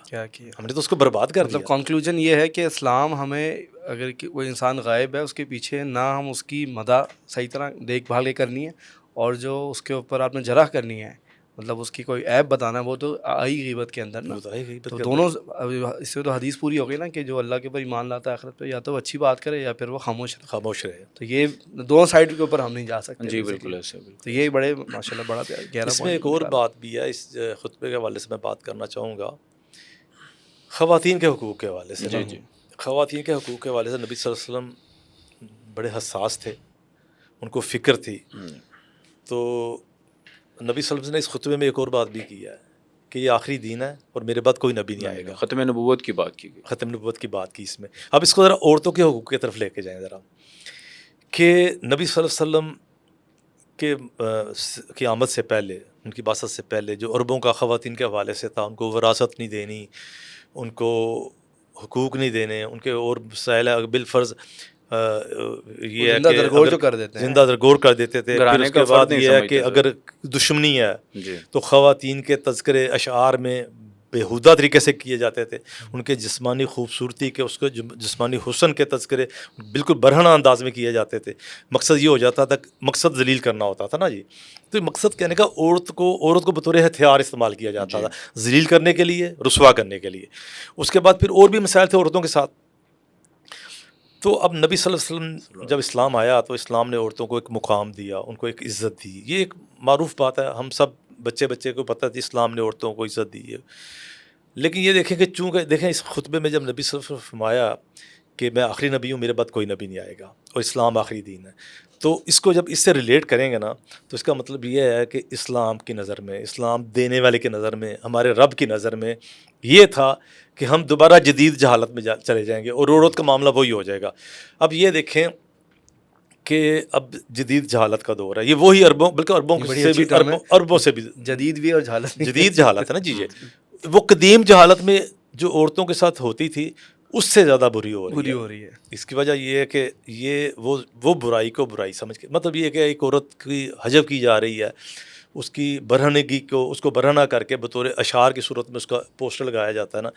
ہم نے تو اس کو برباد کر دیا. مطلب کنکلوژن یہ ہے کہ اسلام ہمیں, اگر کوئی انسان غائب ہے اس کے پیچھے نہ ہم اس کی مدح صحیح طرح دیکھ بھال کے کرنی ہے, اور جو اس کے اوپر آپ نے جرح کرنی ہے, مطلب اس کی کوئی عیب بتانا, وہ تو آئی غیبت کے اندر نا. تو دونوں اس سے تو حدیث پوری ہو گئی نا کہ جو اللہ کے اوپر ایمان لاتا ہے آخرت پہ, یا تو وہ اچھی بات کرے یا پھر وہ خاموش رہے. تو یہ دونوں سائڈ کے اوپر ہم نہیں جا سکتے. جی بالکل ایسے. تو یہ بڑے ماشاء اللہ بڑا گہرا. اس میں ایک اور بات بھی ہے, اس خطبے کے حوالے سے میں بات کرنا چاہوں گا, خواتین کے حقوق کے حوالے سے. جی خواتین کے حقوق کے حوالے سے نبی صلی اللہ علیہ وسلم بڑے حساس تھے, ان کو فکر تھی. تو نبی صلی اللہ علیہ وسلم نے اس خطبے میں ایک اور بات بھی کی ہے کہ یہ آخری دین ہے اور میرے بعد کوئی نبی نہیں آئے گا. ختم نبوت کی بات کی گئی. ختم نبوت کی بات کی اس میں. اب اس کو ذرا عورتوں کے حقوق کی طرف لے کے جائیں ذرا, کہ نبی صلی اللہ علیہ وسلم کی آمد سے پہلے, ان کی بعثت سے پہلے جو عربوں کا خواتین کے حوالے سے تھا, ان کو وراثت نہیں دینی, ان کو حقوق نہیں دینے, ان کے اور مسائل بالفرض یہ ہے کہ زندہ درگور کر دیتے تھے. پھر اس کے بعد یہ ہے کہ اگر دشمنی ہے تو خواتین کے تذکرے اشعار میں بےہودہ طریقے سے کیے جاتے تھے, ان کے جسمانی خوبصورتی کے, اس کے جسمانی حسن کے تذکرے بالکل برہنہ انداز میں کیے جاتے تھے. مقصد یہ ہو جاتا تھا, مقصد ذلیل کرنا ہوتا تھا نا جی. تو مقصد کہنے کا عورت کو بطور ہتھیار استعمال کیا جاتا تھا, ذلیل کرنے کے لیے, رسوا کرنے کے لیے. اس کے بعد پھر اور بھی مسائل تھے عورتوں کے ساتھ. تو اب نبی صلی اللہ علیہ وسلم جب اسلام آیا تو اسلام نے عورتوں کو ایک مقام دیا, ان کو ایک عزت دی. یہ ایک معروف بات ہے, ہم سب بچے کو پتہ تھی اسلام نے عورتوں کو عزت دی ہے. لیکن یہ دیکھیں کہ چونکہ دیکھیں اس خطبے میں جب نبی صلی اللہ علیہ وسلم فرمایا کہ میں آخری نبی ہوں, میرے بعد کوئی نبی نہیں آئے گا اور اسلام آخری دین ہے, تو اس کو جب اس سے ریلیٹ کریں گے نا تو اس کا مطلب یہ ہے کہ اسلام کی نظر میں, اسلام دینے والے کی نظر میں, ہمارے رب کی نظر میں یہ تھا کہ ہم دوبارہ جدید جہالت میں چلے جائیں گے اور عورت کا معاملہ وہی ہو جائے گا. اب یہ دیکھیں کہ اب جدید جہالت کا دور ہے, یہ وہی عربوں, بلکہ عربوں سے بھی جدید بھی اور جدید جہالت ہے نا جی. وہ قدیم جہالت میں جو عورتوں کے ساتھ ہوتی تھی اس سے زیادہ بری ہو رہی ہے. اس کی وجہ یہ ہے کہ یہ وہ برائی کو برائی سمجھ کے, مطلب یہ کہ ایک عورت کی حجب کی جا رہی ہے, اس کی برہنگی کو, اس کو برہنہ کر کے بطور اشعار کی صورت میں اس کا پوسٹر لگایا جاتا ہے نا,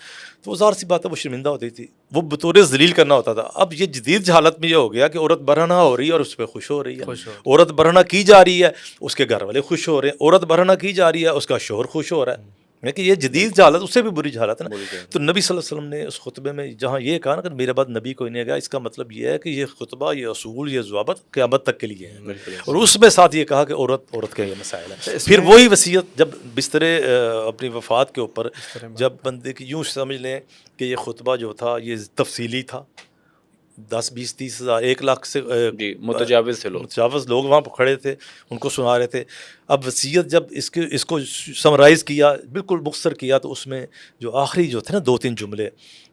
تو ظاہر سی بات ہے وہ شرمندہ ہوتی تھی, وہ بطور ذلیل کرنا ہوتا تھا. اب یہ جدید جہالت میں یہ ہو گیا کہ عورت برہنہ ہو رہی ہے اور اس پہ خوش ہو رہی ہے, عورت برہنہ کی جا رہی ہے, اس کے گھر والے خوش ہو رہے ہیں, عورت برہنہ کی جا رہی ہے, اس کا شوہر خوش ہو رہا ہے. کہ یہ جدید جہالت اس سے بھی بری جہالت ہے نا. تو نبی صلی اللہ علیہ وسلم نے اس خطبے میں جہاں یہ کہا نا کہ میرے بعد نبی کوئی نہیں گیا, اس کا مطلب یہ ہے کہ یہ خطبہ, یہ اصول, یہ ضوابط قیامت تک کے لیے ہے. اور اس میں ساتھ یہ کہا کہ عورت کے یہ مسائل ہیں. پھر وہی وصیت جب بستر اپنی وفات کے اوپر, جب بندے کی یوں سمجھ لیں کہ یہ خطبہ جو تھا یہ تفصیلی تھا, 10 20 30 ہزار 1 لاکھ سے متجاوز لوگ وہاں پہ کھڑے تھے, ان کو سنا رہے تھے. اب وصیت جب اس کو سمرائز کیا, بالکل مختصر کیا, تو اس میں جو آخری جو تھے نا 2-3 جملے,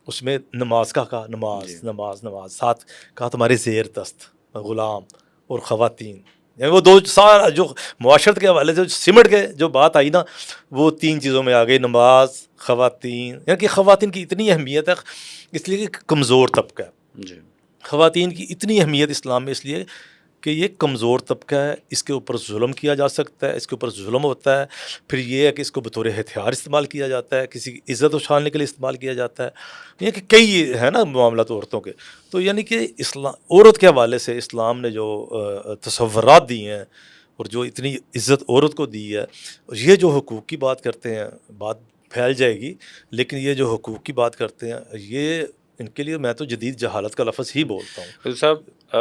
اس میں نماز کا کہا, نماز ساتھ کہا تمہارے زیر دست غلام اور خواتین, یعنی وہ دو سارا جو معاشرت کے حوالے سے سمٹ کے جو بات آئی نا, وہ 3 چیزوں میں آ گئی, نماز, خواتین. یعنی کہ خواتین کی اتنی اہمیت ہے اس لیے کہ کمزور طبقہ ہے. خواتین کی اتنی اہمیت اسلام میں اس لیے کہ یہ کمزور طبقہ ہے, اس کے اوپر ظلم کیا جا سکتا ہے, اس کے اوپر ظلم ہوتا ہے. پھر یہ ہے کہ اس کو بطور ہتھیار استعمال کیا جاتا ہے, کسی کی عزت اچھالنے کے لیے استعمال کیا جاتا ہے. یہ کہ کئی ہے نا معاملات عورتوں کے. تو یعنی کہ اسلام عورت کے حوالے سے اسلام نے جو تصورات دی ہیں اور جو اتنی عزت عورت کو دی ہے, یہ جو حقوق کی بات کرتے ہیں, بات پھیل جائے گی, لیکن یہ جو حقوق کی بات کرتے ہیں, یہ ان کے لیے میں تو جدید جہالت کا لفظ ہی بولتا ہوں. صاحب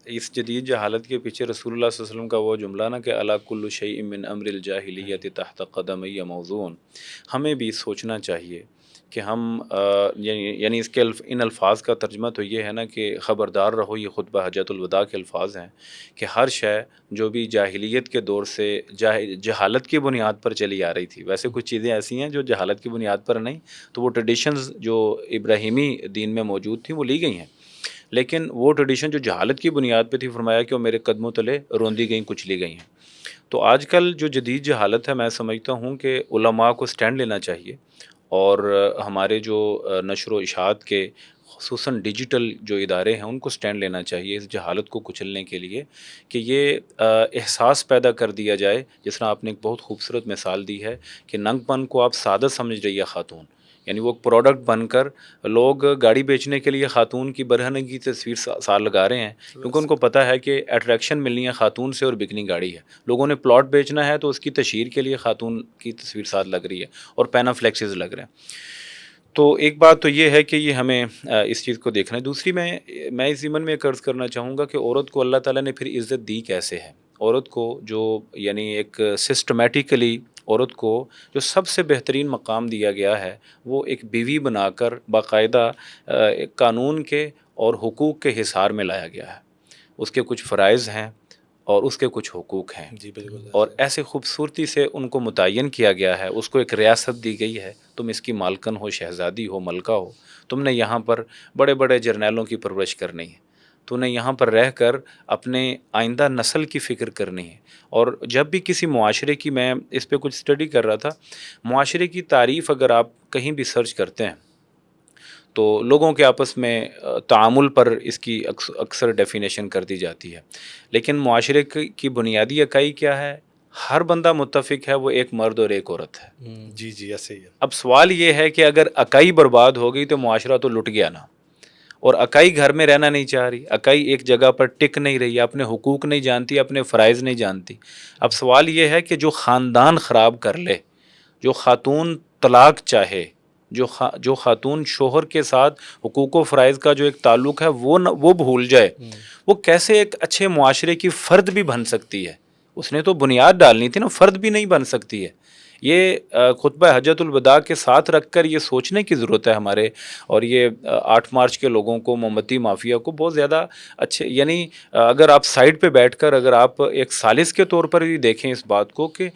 اس جدید جہالت کے پیچھے رسول اللہ صلی اللہ علیہ وسلم کا وہ جملہ نا کہ الا کل شیء من امر الجاہلیت تحت قدمی موضوع, ہمیں بھی سوچنا چاہیے کہ ہم یعنی اس کے ان الفاظ کا ترجمہ تو یہ ہے نا کہ خبردار رہو, یہ خطبہ حجۃ الوداع کے الفاظ ہیں کہ ہر شے جو بھی جاہلیت کے دور سے جہالت کی بنیاد پر چلی آ رہی تھی, ویسے کچھ چیزیں ایسی ہیں جو جہالت کی بنیاد پر نہیں, تو وہ ٹریڈیشنز جو ابراہیمی دین میں موجود تھیں وہ لی گئی ہیں, لیکن وہ ٹریڈیشن جو جہالت کی بنیاد پہ تھی, فرمایا کہ وہ میرے قدموں تلے روندی گئیں, کچلی گئی ہیں. تو آج کل جو جدید جہالت ہے, میں سمجھتا ہوں کہ علماء کو سٹینڈ لینا چاہیے, اور ہمارے جو نشر و اشاعت کے خصوصاً ڈیجیٹل جو ادارے ہیں ان کو سٹینڈ لینا چاہیے اس جہالت کو کچلنے کے لیے، کہ یہ احساس پیدا کر دیا جائے، جس طرح آپ نے ایک بہت خوبصورت مثال دی ہے کہ ننگ پن کو آپ سادہ سمجھ رہی ہے خاتون، یعنی وہ پروڈکٹ بن کر لوگ گاڑی بیچنے کے لیے خاتون کی برہنگی کی تصویر سال لگا رہے ہیں، کیونکہ ان کو پتہ ہے کہ اٹریکشن ملنی ہے خاتون سے اور بکنی گاڑی ہے، لوگوں نے پلاٹ بیچنا ہے تو اس کی تشہیر کے لیے خاتون کی تصویر ساتھ لگ رہی ہے اور پینافلیکسز لگ رہے ہیں۔ تو ایک بات تو یہ ہے کہ یہ ہمیں اس چیز کو دیکھنا ہے۔ دوسری میں اس ضمن میں ایک عرض کرنا چاہوں گا کہ عورت کو اللہ تعالیٰ نے پھر عزت دی کیسے ہے۔ عورت کو جو یعنی ایک سسٹمیٹیکلی عورت کو جو سب سے بہترین مقام دیا گیا ہے وہ ایک بیوی بنا کر باقاعدہ ایک قانون کے اور حقوق کے حصار میں لایا گیا ہے۔ اس کے کچھ فرائض ہیں اور اس کے کچھ حقوق ہیں، جی بالکل، اور ایسے خوبصورتی سے ان کو متعین کیا گیا ہے، اس کو ایک ریاست دی گئی ہے، تم اس کی مالکن ہو، شہزادی ہو، ملکہ ہو، تم نے یہاں پر بڑے بڑے جرنیلوں کی پرورش کرنی ہے، تم نے یہاں پر رہ کر اپنے آئندہ نسل کی فکر کرنی ہے۔ اور جب بھی کسی معاشرے کی، میں اس پہ کچھ اسٹڈی کر رہا تھا، معاشرے کی تعریف اگر آپ کہیں بھی سرچ کرتے ہیں تو لوگوں کے آپس میں تعامل پر اس کی اکثر ڈیفینیشن کر دی جاتی ہے، لیکن معاشرے کی بنیادی اکائی کیا ہے؟ ہر بندہ متفق ہے وہ ایک مرد اور ایک عورت ہے۔ جی جی ایسے ہی ہے۔ اب سوال یہ ہے کہ اگر اکائی برباد ہو گئی تو معاشرہ تو لٹ گیا نا، اور اکائی گھر میں رہنا نہیں چاہ رہی، اکائی ایک جگہ پر ٹک نہیں رہی، اپنے حقوق نہیں جانتی، اپنے فرائض نہیں جانتی۔ اب سوال یہ ہے کہ جو خاندان خراب کر لے، جو خاتون طلاق چاہے، جو خاتون شوہر کے ساتھ حقوق و فرائض کا جو ایک تعلق ہے وہ بھول جائے، وہ کیسے ایک اچھے معاشرے کی فرد بھی بن سکتی ہے؟ اس نے تو بنیاد ڈالنی تھی نا، فرد بھی نہیں بن سکتی ہے۔ یہ خطبہ حجۃ الوداع کے ساتھ رکھ کر یہ سوچنے کی ضرورت ہے ہمارے، اور یہ 8 مارچ کے لوگوں کو، موم بتی مافیا کو بہت زیادہ اچھے، یعنی اگر آپ سائڈ پہ بیٹھ کر اگر آپ ایک ثالث کے طور پر بھی دیکھیں اس بات کو، کہ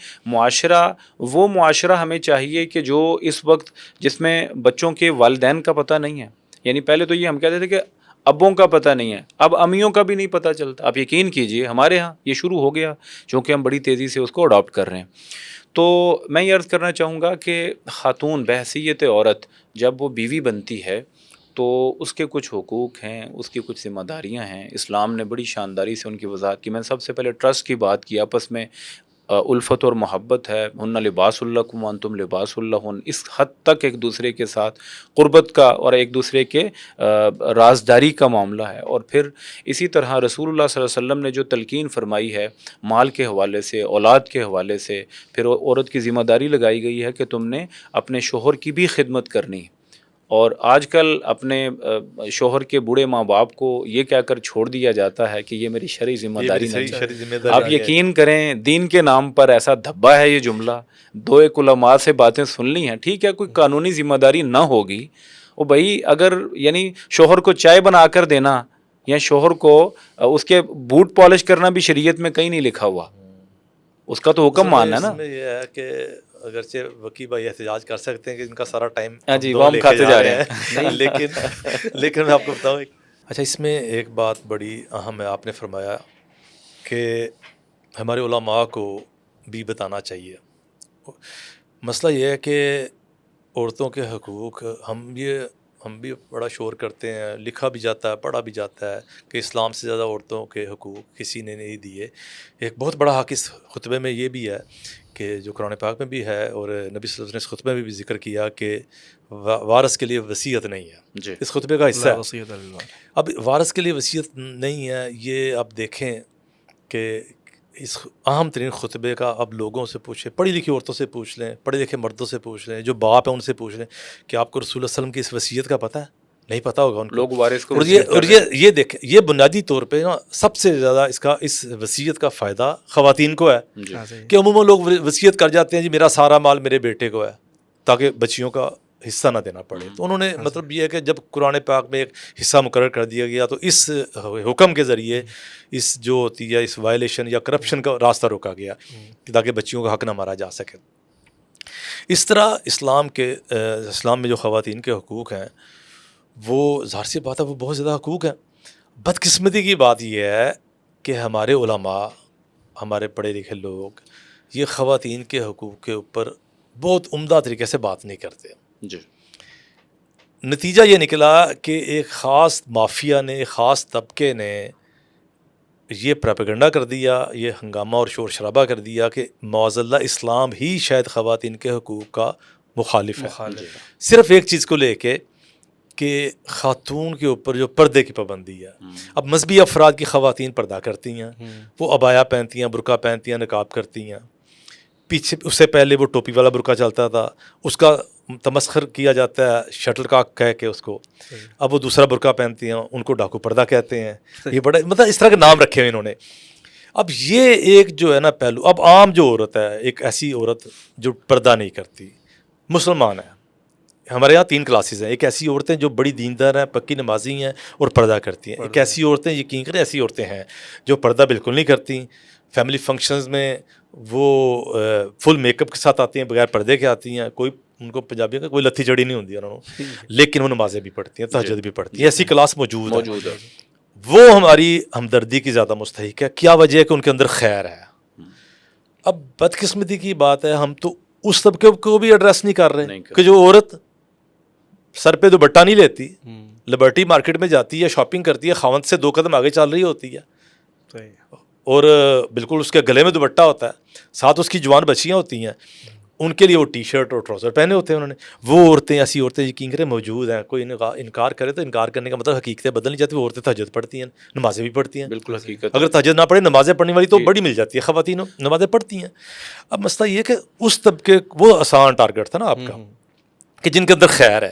وہ معاشرہ ہمیں چاہیے کہ جو اس وقت جس میں بچوں کے والدین کا پتہ نہیں ہے، یعنی پہلے تو یہ ہم کہتے تھے کہ ابوں کا پتہ نہیں ہے، اب امیوں کا بھی نہیں پتہ چلتا۔ آپ یقین کیجئے ہمارے ہاں یہ شروع ہو گیا، چونکہ ہم بڑی تیزی سے اس کو اڈاپٹ کر رہے ہیں۔ تو میں یہ عرض کرنا چاہوں گا کہ خاتون بحیثیت عورت جب وہ بیوی بنتی ہے تو اس کے کچھ حقوق ہیں، اس کی کچھ ذمہ داریاں ہیں۔ اسلام نے بڑی شانداری سے ان کی وضاحت کی۔ میں نے سب سے پہلے ٹرسٹ کی بات کی، آپس میں الفت اور محبت ہے، ہن لباس لکم وانتم لباس لہن، اس حد تک ایک دوسرے کے ساتھ قربت کا اور ایک دوسرے کے رازداری کا معاملہ ہے۔ اور پھر اسی طرح رسول اللہ صلی اللہ علیہ وسلم نے جو تلقین فرمائی ہے مال کے حوالے سے، اولاد کے حوالے سے، پھر عورت کی ذمہ داری لگائی گئی ہے کہ تم نے اپنے شوہر کی بھی خدمت کرنی۔ اور آج کل اپنے شوہر کے بوڑھے ماں باپ کو یہ کہہ کر چھوڑ دیا جاتا ہے کہ یہ میری شرعی ذمہ داری نہیں ہے۔ آپ یقین کریں دین کے نام پر ایسا دھبا ہے یہ جملہ، دو ایک علماء سے باتیں سن لی ہیں، ٹھیک ہے کوئی قانونی ذمہ داری نہ ہوگی، وہ بھائی اگر یعنی شوہر کو چائے بنا کر دینا یا شوہر کو اس کے بوٹ پالش کرنا بھی شریعت میں کہیں نہیں لکھا ہوا، اس کا تو حکم ماننا ہے نا۔ اس میں یہ ہے کہ اگرچہ وکی بھائی احتجاج کر سکتے ہیں کہ ان کا سارا ٹائم جی وہ ہم کھاتے جا رہے ہیں، لیکن میں آپ کو بتاؤں، اچھا اس میں ایک بات بڑی اہم ہے، آپ نے فرمایا کہ ہمارے علماء کو بھی بتانا چاہیے۔ مسئلہ یہ ہے کہ عورتوں کے حقوق ہم بھی بڑا شور کرتے ہیں، لکھا بھی جاتا ہے، پڑھا بھی جاتا ہے کہ اسلام سے زیادہ عورتوں کے حقوق کسی نے نہیں دیے۔ ایک بہت بڑا حق اس خطبے میں یہ بھی ہے کہ جو قرآن پاک میں بھی ہے اور نبی صلی اللہ علیہ وسلم نے اس خطبے میں بھی ذکر کیا کہ وارث کے لیے وصیت نہیں ہے، جی اس خطبے کا حصہ ہے۔ اب وارث کے لیے وصیت نہیں ہے، یہ آپ دیکھیں کہ اس اہم ترین خطبے کا اب لوگوں سے پوچھیں، پڑھی لکھی عورتوں سے پوچھ لیں، پڑھے لکھے مردوں سے پوچھ لیں، جو باپ ہیں ان سے پوچھ لیں کہ آپ کو رسول اللہ علیہ وسلم کی اس وصیت کا پتہ ہے؟ نہیں پتہ ہوگا ان کو، لوگ وارث کو اور یہ دیکھیں، یہ بنیادی طور پہ نا سب سے زیادہ اس وصیت کا فائدہ خواتین کو ہے کہ عموماً لوگ وصیت کر جاتے ہیں جی میرا سارا مال میرے بیٹے کو ہے تاکہ بچیوں کا حصہ نہ دینا پڑے۔ تو انہوں نے مطلب یہ ہے کہ جب قرآن پاک میں ایک حصہ مقرر کر دیا گیا تو اس حکم کے ذریعے اس جو ہوتی ہے اس وائلیشن یا کرپشن کا راستہ روکا گیا تاکہ بچیوں کا حق نہ مارا جا سکے۔ اس طرح اسلام میں جو خواتین کے حقوق ہیں وہ ظاہر سی بات ہے وہ بہت زیادہ حقوق ہیں۔ بدقسمتی کی بات یہ ہے کہ ہمارے علماء، ہمارے پڑھے لکھے لوگ یہ خواتین کے حقوق کے اوپر بہت عمدہ طریقے سے بات نہیں کرتے۔ جی نتیجہ یہ نکلا کہ ایک خاص مافیا نے، ایک خاص طبقے نے یہ پروپیگنڈا کر دیا، یہ ہنگامہ اور شور شرابہ کر دیا کہ معاذ اللہ اسلام ہی شاید خواتین کے حقوق کا مخالف ہے، صرف ایک چیز کو لے کے کہ خاتون کے اوپر جو پردے کی پابندی ہے. اب مذہبی افراد کی خواتین پردہ کرتی ہیں، وہ عبایا پہنتی ہیں، برقع پہنتی ہیں، نقاب کرتی ہیں. پیچھے اس سے پہلے وہ ٹوپی والا برقع چلتا تھا، اس کا تمسخر کیا جاتا ہے شٹل کاک کہہ کے اس کو. اب وہ دوسرا برقع پہنتی ہیں، ان کو ڈاکو پردہ کہتے ہیں. یہ بڑا مطلب اس طرح کے نام رکھے ہوئے انہوں نے. اب یہ ایک جو ہے نا پہلو، اب عام جو عورت ہے، ایک ایسی عورت جو پردہ نہیں کرتی، مسلمان ہے. ہمارے یہاں 3 کلاسز ہیں. ایک ایسی عورتیں جو بڑی دیندار ہیں، پکی نمازی ہیں اور پردہ کرتی ہیں. ایک ایسی عورتیں، یقین کریں ایسی عورتیں ہیں جو پردہ بالکل نہیں کرتی. فیملی فنکشنز میں وہ فل میک اپ کے ساتھ آتی ہیں، بغیر پردے کے آتی ہیں. کوئی ان کو پنجابیوں کا کوئی لتھی جڑی نہیں ہوتی انہوں نے، لیکن وہ نمازیں بھی پڑھتی ہیں، تہجد بھی پڑھتی ہیں. ایسی کلاس موجود ہے. وہ ہماری ہمدردی کی زیادہ مستحق ہے. کیا وجہ ہے کہ ان کے اندر خیر ہے. اب بدقسمتی کی بات ہے، ہم تو اس طبقے کو بھی ایڈریس نہیں کر رہے کہ جو عورت سر پہ دوپٹہ نہیں لیتی، لبرٹی مارکیٹ میں جاتی ہے، شاپنگ کرتی ہے، خاوند سے 2 قدم آگے چل رہی ہوتی ہے، اور بالکل اس کے گلے میں دوپٹہ ہوتا ہے، ساتھ اس کی جوان بچیاں ہوتی ہیں، ان کے لیے وہ ٹی شرٹ اور ٹراؤزر پہنے ہوتے ہیں انہوں نے. وہ عورتیں، ایسی عورتیں یقین کریں موجود ہیں. کوئی انکار کرے تو انکار کرنے کا مطلب حقیقتیں بدل نہیں جاتی. وہ عورتیں تہجد پڑھتی ہیں، نمازیں بھی پڑھتی ہیں. بالکل حقیقت. اگر تہجد نہ پڑھے، نمازیں پڑھنے والی تو بڑی مل جاتی ہے. خواتین نمازیں پڑھتی ہیں. اب مسئلہ یہ کہ اس طبقے، وہ آسان ٹارگٹ تھا نا آپ کا کہ جن کے اندر خیر ہے.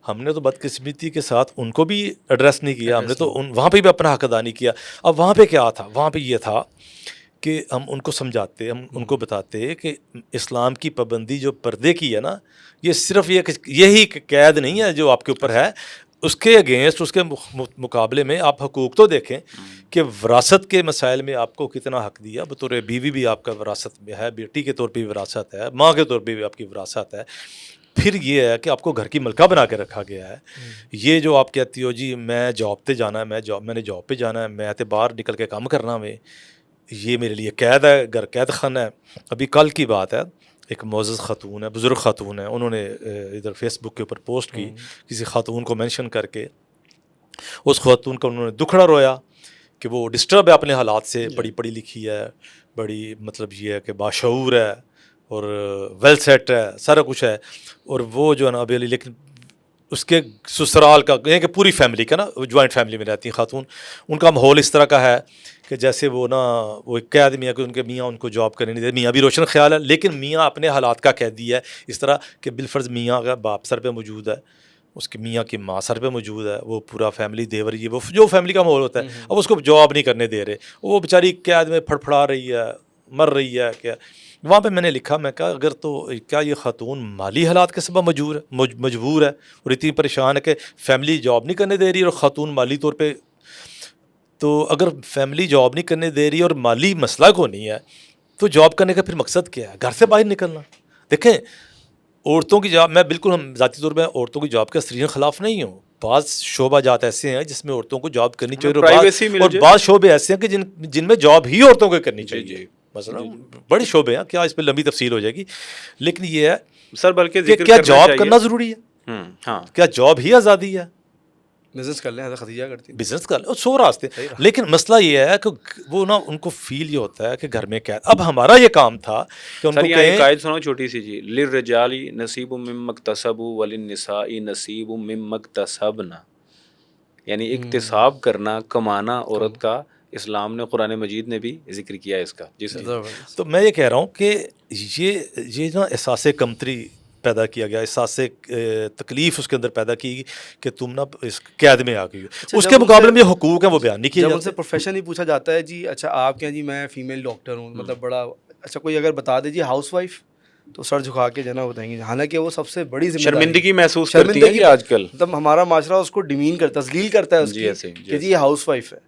ہم نے تو بدقسمتی کے ساتھ ان کو بھی ایڈریس نہیں کیا. ہم نے تو وہاں پہ بھی اپنا حق ادا نہیں کیا. اب وہاں پہ کیا تھا؟ وہاں پہ یہ تھا کہ ہم ان کو سمجھاتے، ہم ان کو بتاتے کہ اسلام کی پابندی جو پردے کی ہے نا، یہ صرف یہی قید نہیں ہے جو آپ کے اوپر ہے. اس کے اگینسٹ، اس کے مقابلے میں آپ حقوق تو دیکھیں کہ وراثت کے مسائل میں آپ کو کتنا حق دیا. بطور بیوی بھی آپ کا وراثت میں ہے، بیٹی کے طور پہ بھی وراثت ہے، ماں کے طور پہ بھی آپ کی وراثت ہے. پھر یہ ہے کہ آپ کو گھر کی ملکہ بنا کے رکھا گیا ہے. یہ جو آپ کہتی ہو جی میں جاب پہ جانا ہے، میں نے جاب پہ جانا ہے، میں تے باہر نکل کے کام کرنا میں، یہ میرے لیے قید ہے، گھر قید خانہ ہے. ابھی کل کی بات ہے، ایک معزز خاتون ہے، بزرگ خاتون ہے، انہوں نے ادھر فیس بک کے اوپر پوسٹ کی کسی خاتون کو مینشن کر کے. اس خاتون کا انہوں نے دکھڑا رویا کہ وہ ڈسٹرب ہے اپنے حالات سے، بڑی پڑھی لکھی ہے، بڑی مطلب یہ ہے کہ باشعور ہے اور ویل سیٹ ہے، سارا کچھ ہے. اور وہ جو ہے نا ابھی، لیکن اس کے سسرال کا، یہ کہ پوری فیملی کا نا، جوائنٹ فیملی میں رہتی ہیں خاتون، ان کا ماحول اس طرح کا ہے کہ جیسے وہ نا، وہ ایک قید میں ہے کہ ان کے میاں ان کو جاب کرنے نہیں دے. میاں بھی روشن خیال ہے، لیکن میاں اپنے حالات کا قیدی ہے. اس طرح کہ بالفرض میاں کا باپ سر پہ موجود ہے، اس کے میاں کی ماں سر پہ موجود ہے، وہ پورا فیملی دیور، یہ وہ جو فیملی کا ماحول ہوتا ہے. اب اس کو جاب نہیں کرنے دے رہے، وہ بیچاری قید میں پھڑپھڑا رہی ہے، مر رہی ہے. کیا وہاں پہ میں نے لکھا، میں کہا اگر تو کیا یہ خاتون مالی حالات کے سبب مجبور ہے اور اتنی پریشان ہے کہ فیملی جاب نہیں کرنے دے رہی اور خاتون مالی طور پہ، تو اگر فیملی جاب نہیں کرنے دے رہی اور مالی مسئلہ کو نہیں ہے تو جاب کرنے کا پھر مقصد کیا ہے؟ گھر سے باہر نکلنا. دیکھیں عورتوں کی جاب، میں بالکل ہم ذاتی طور پہ عورتوں کی جاب کے سرین خلاف نہیں ہوں. بعض شعبہ جات ایسے ہیں جس میں عورتوں کو جاب کرنی چاہیے، اور بعض شعبے ایسے ہیں کہ جن میں جاب ہی عورتوں کو کرنی چاہیے. مثلا بڑے شعبے ہیں، کیا اس پہ لمبی تفصیل ہو جائے گی. لیکن یہ ہے سر بلکہ کیا جاب کرنا ضروری ہے؟ کیا جاب ہی آزادی ہے؟ بزنس کر لیں، خدیجہ کرتی ہیں بزنس کر لیں، 100 راستے. لیکن مسئلہ یہ ہے کہ وہ نا ان کو فیل یہ ہوتا ہے کہ گھر میں کیا. اب ہمارا یہ کام تھا کہ ان کو ایک آیت سنو چھوٹی سی جی، للرجال نصیب مما اکتسبوا وللنساء نصیب مما اکتسبن، یعنی اکتساب کرنا، کمانا عورت کا اسلام نے، قرآن مجید نے بھی ذکر کیا اس کا. جی سر. تو میں یہ کہہ رہا ہوں کہ یہ نا احساس کمتری پیدا کیا گیا، احساس تکلیف اس کے اندر پیدا کی کہ تم نا اس قید میں آ گئی ہو. اس کے مقابلے میں حقوق ہیں وہ بیان نہیں کیے جاتے. جب ان سے پروفیشن ہی پوچھا جاتا ہے جی اچھا آپ کیا جی میں فیمیل ڈاکٹر ہوں، مطلب بڑا اچھا، کوئی اگر بتا دے جی ہاؤس وائف تو سر جھکا کے جنا بتائیں گے، حالانکہ وہ سب سے بڑی شرمندگی محسوس کرتی ہے آج کل. مطلب ہمارا معاشرہ اس کو ڈیمین کرتا ہے، تذلیل کرتا ہے اس کی کہ جی یہ ہاؤس وائف ہے.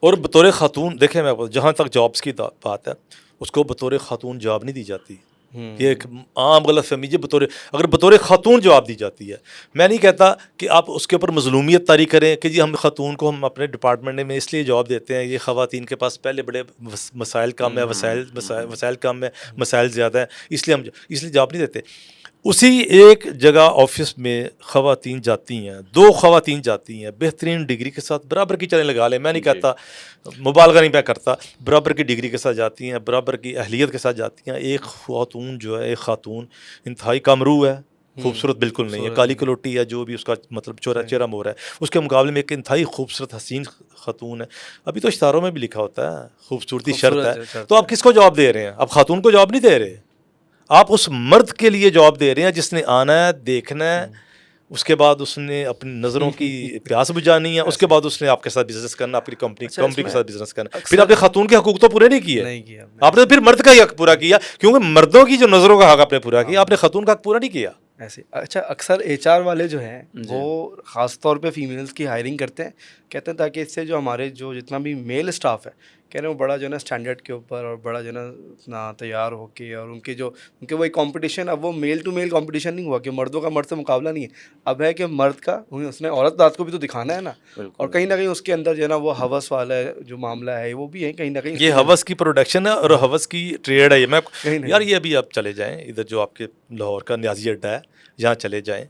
اور بطور خاتون دیکھیں، میں جہاں تک جابس کی بات ہے، اس کو بطور خاتون جاب نہیں دی جاتی. یہ ایک عام غلط فہمی ہے. اگر بطور خاتون جواب دی جاتی ہے، میں نہیں کہتا کہ آپ اس کے اوپر مظلومیت طاری کریں کہ جی ہم خاتون کو ہم اپنے ڈپارٹمنٹ میں اس لیے جواب دیتے ہیں، یہ خواتین کے پاس پہلے بڑے مسائل کم ہے، وسائل کم ہے، مسائل زیادہ ہیں، اس لیے جواب نہیں دیتے. اسی ایک جگہ آفس میں خواتین جاتی ہیں، 2 خواتین جاتی ہیں بہترین ڈگری کے ساتھ، برابر کی چلیں لگا لیں، میں نہیں کہتا، مبالغہ نہیں میں کرتا، برابر کی ڈگری کے ساتھ جاتی ہیں، برابر کی اہلیت کے ساتھ جاتی ہیں. ایک خاتون جو ہے، ایک خاتون انتہائی کمرو ہے، خوبصورت بالکل نہیں ہے، کالی کلوٹی ہے، جو بھی اس کا مطلب چہرہ مور ہے، اس کے مقابلے میں ایک انتہائی خوبصورت حسین خاتون ہے. ابھی تو اشتہاروں میں بھی لکھا ہوتا ہے خوبصورتی شرط ہے، تو آپ کس کو جواب دے رہے ہیں؟ آپ خاتون کو جواب نہیں دے رہے، آپ اس مرد کے لیے جواب دے رہے ہیں جس نے آنا ہے، دیکھنا ہے، اس کے بعد اس نے اپنی نظروں کی پیاس بجھانی ہے، اس کے بعد اس نے آپ کے ساتھ بزنس کرنا، اپنی کمپنی کے ساتھ بزنس کرنا. پھر آپ نے خاتون کے حقوق تو پورے نہیں کیے، آپ نے پھر مرد کا ہی حق پورا کیا، کیونکہ مردوں کی جو نظروں کا حق آپ نے پورا کیا، آپ نے خاتون کا حق پورا نہیں کیا. ایسے اچھا اکثر HR والے جو ہیں وہ خاص طور پہ فیمیلز کی ہائرنگ کرتے ہیں، کہتے ہیں تاکہ اس سے جو ہمارے جو جتنا بھی میل اسٹاف ہے، کہہ رہے ہیں وہ بڑا جو ہے نا اسٹینڈرڈ کے اوپر اور بڑا جو ہے نا اتنا تیار ہو کے، اور ان کے وہ ایک کمپٹیشن، اب وہ میل ٹو میل کمپٹیشن نہیں ہوا کہ مردوں کا مرد سے مقابلہ نہیں ہے، اب ہے کہ مرد کا اس نے عورت ذات کو بھی تو دکھانا ہے نا، اور کہیں نہ کہیں اس کے اندر جو ہے نا وہ ہوس والا جو معاملہ ہے وہ بھی ہے کہیں نہ کہیں، یہ ہوس کی پروڈکشن ہے اور ہوس کی ٹریڈ ہے. یہ میں یار یہ ابھی آپ چلے جائیں ادھر جو آپ کے لاہور کا نیازی اڈا ہے، یہاں چلے جائیں،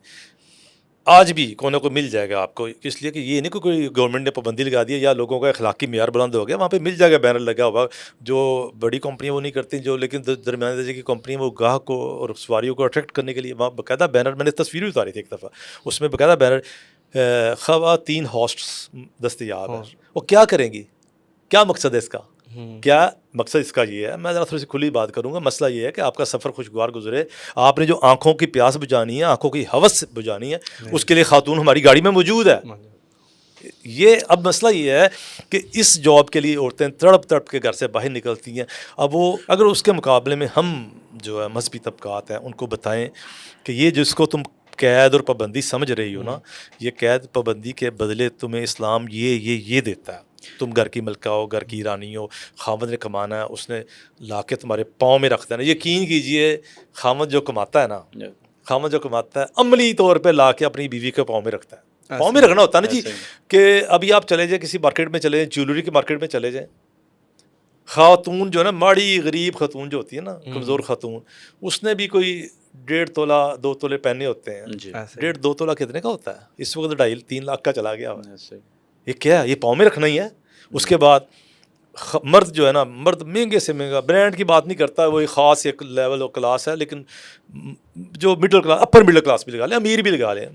آج بھی کونے کو مل جائے گا آپ کو، اس لیے کہ یہ نہیں کہ کوئی گورنمنٹ نے پابندی لگا دی ہے یا لوگوں کا اخلاقی معیار بلند ہو گیا، وہاں پہ مل جائے گا بینر لگا ہوگا. جو بڑی کمپنیاں وہ نہیں کرتی، جو لیکن درمیانی درجے کی کمپنیاں وہ گاہک کو اور سواریوں کو اٹریکٹ کرنے کے لیے وہاں باقاعدہ بینر، میں نے تصویر بھی اتاری تھی ایک دفعہ، اس میں باقاعدہ بینر خواتین ہوسٹس دستیاب ہیں. وہ کیا کریں گی؟ کیا مقصد ہے اس کا؟ کیا مقصد اس کا یہ ہے؟ میں ذرا تھوڑی سی کھلی بات کروں گا. مسئلہ یہ ہے کہ آپ کا سفر خوشگوار گزرے، آپ نے جو آنکھوں کی پیاس بجھانی ہے، آنکھوں کی ہوس بجھانی ہے، اس کے لیے خاتون ہماری گاڑی میں موجود ہے. یہ اب مسئلہ یہ ہے کہ اس جاب کے لیے عورتیں تڑپ کے گھر سے باہر نکلتی ہیں. اب وہ اگر اس کے مقابلے میں ہم جو ہے مذہبی طبقات ہیں ان کو بتائیں کہ یہ جس کو تم قید اور پابندی سمجھ رہی ہو نا، یہ قید پابندی کے بدلے تمہیں اسلام یہ دیتا ہے. تم گھر کی ملکہ ہو، گھر کی رانی ہو، خاوند نے کمانا ہے، اس نے لا کے تمہارے پاؤں میں رکھ دینا. یقین کیجئے خاوند جو کماتا ہے نا، خاوند جو کماتا ہے عملی طور پہ لا کے اپنی بیوی کے پاؤں میں رکھتا ہے. پاؤں میں رکھنا ہوتا ہے نا جی، کہ ابھی آپ چلے جائیں کسی مارکیٹ میں چلے جائیں، جیولری کی مارکیٹ میں چلے جائیں، خاتون جو ہے نا، ماڑی غریب خاتون جو ہوتی ہے نا، کمزور خاتون، اس نے بھی کوئی 1.5 تولہ 2 تولے پہنے ہوتے ہیں. 1.5-2 تولہ کتنے کا ہوتا ہے اس وقت؟ 2.5-3 لاکھ کا چلا گیا. یہ کیا ہے؟ یہ پاؤں میں رکھنا ہی ہے. اس کے بعد مرد جو ہے نا، مرد مہنگے سے مہنگا، برانڈ کی بات نہیں کرتا، وہ خاص ایک لیول اور کلاس ہے، لیکن جو middle class, upper middle class بھی لگا لیں، امیر بھی لگا لیں،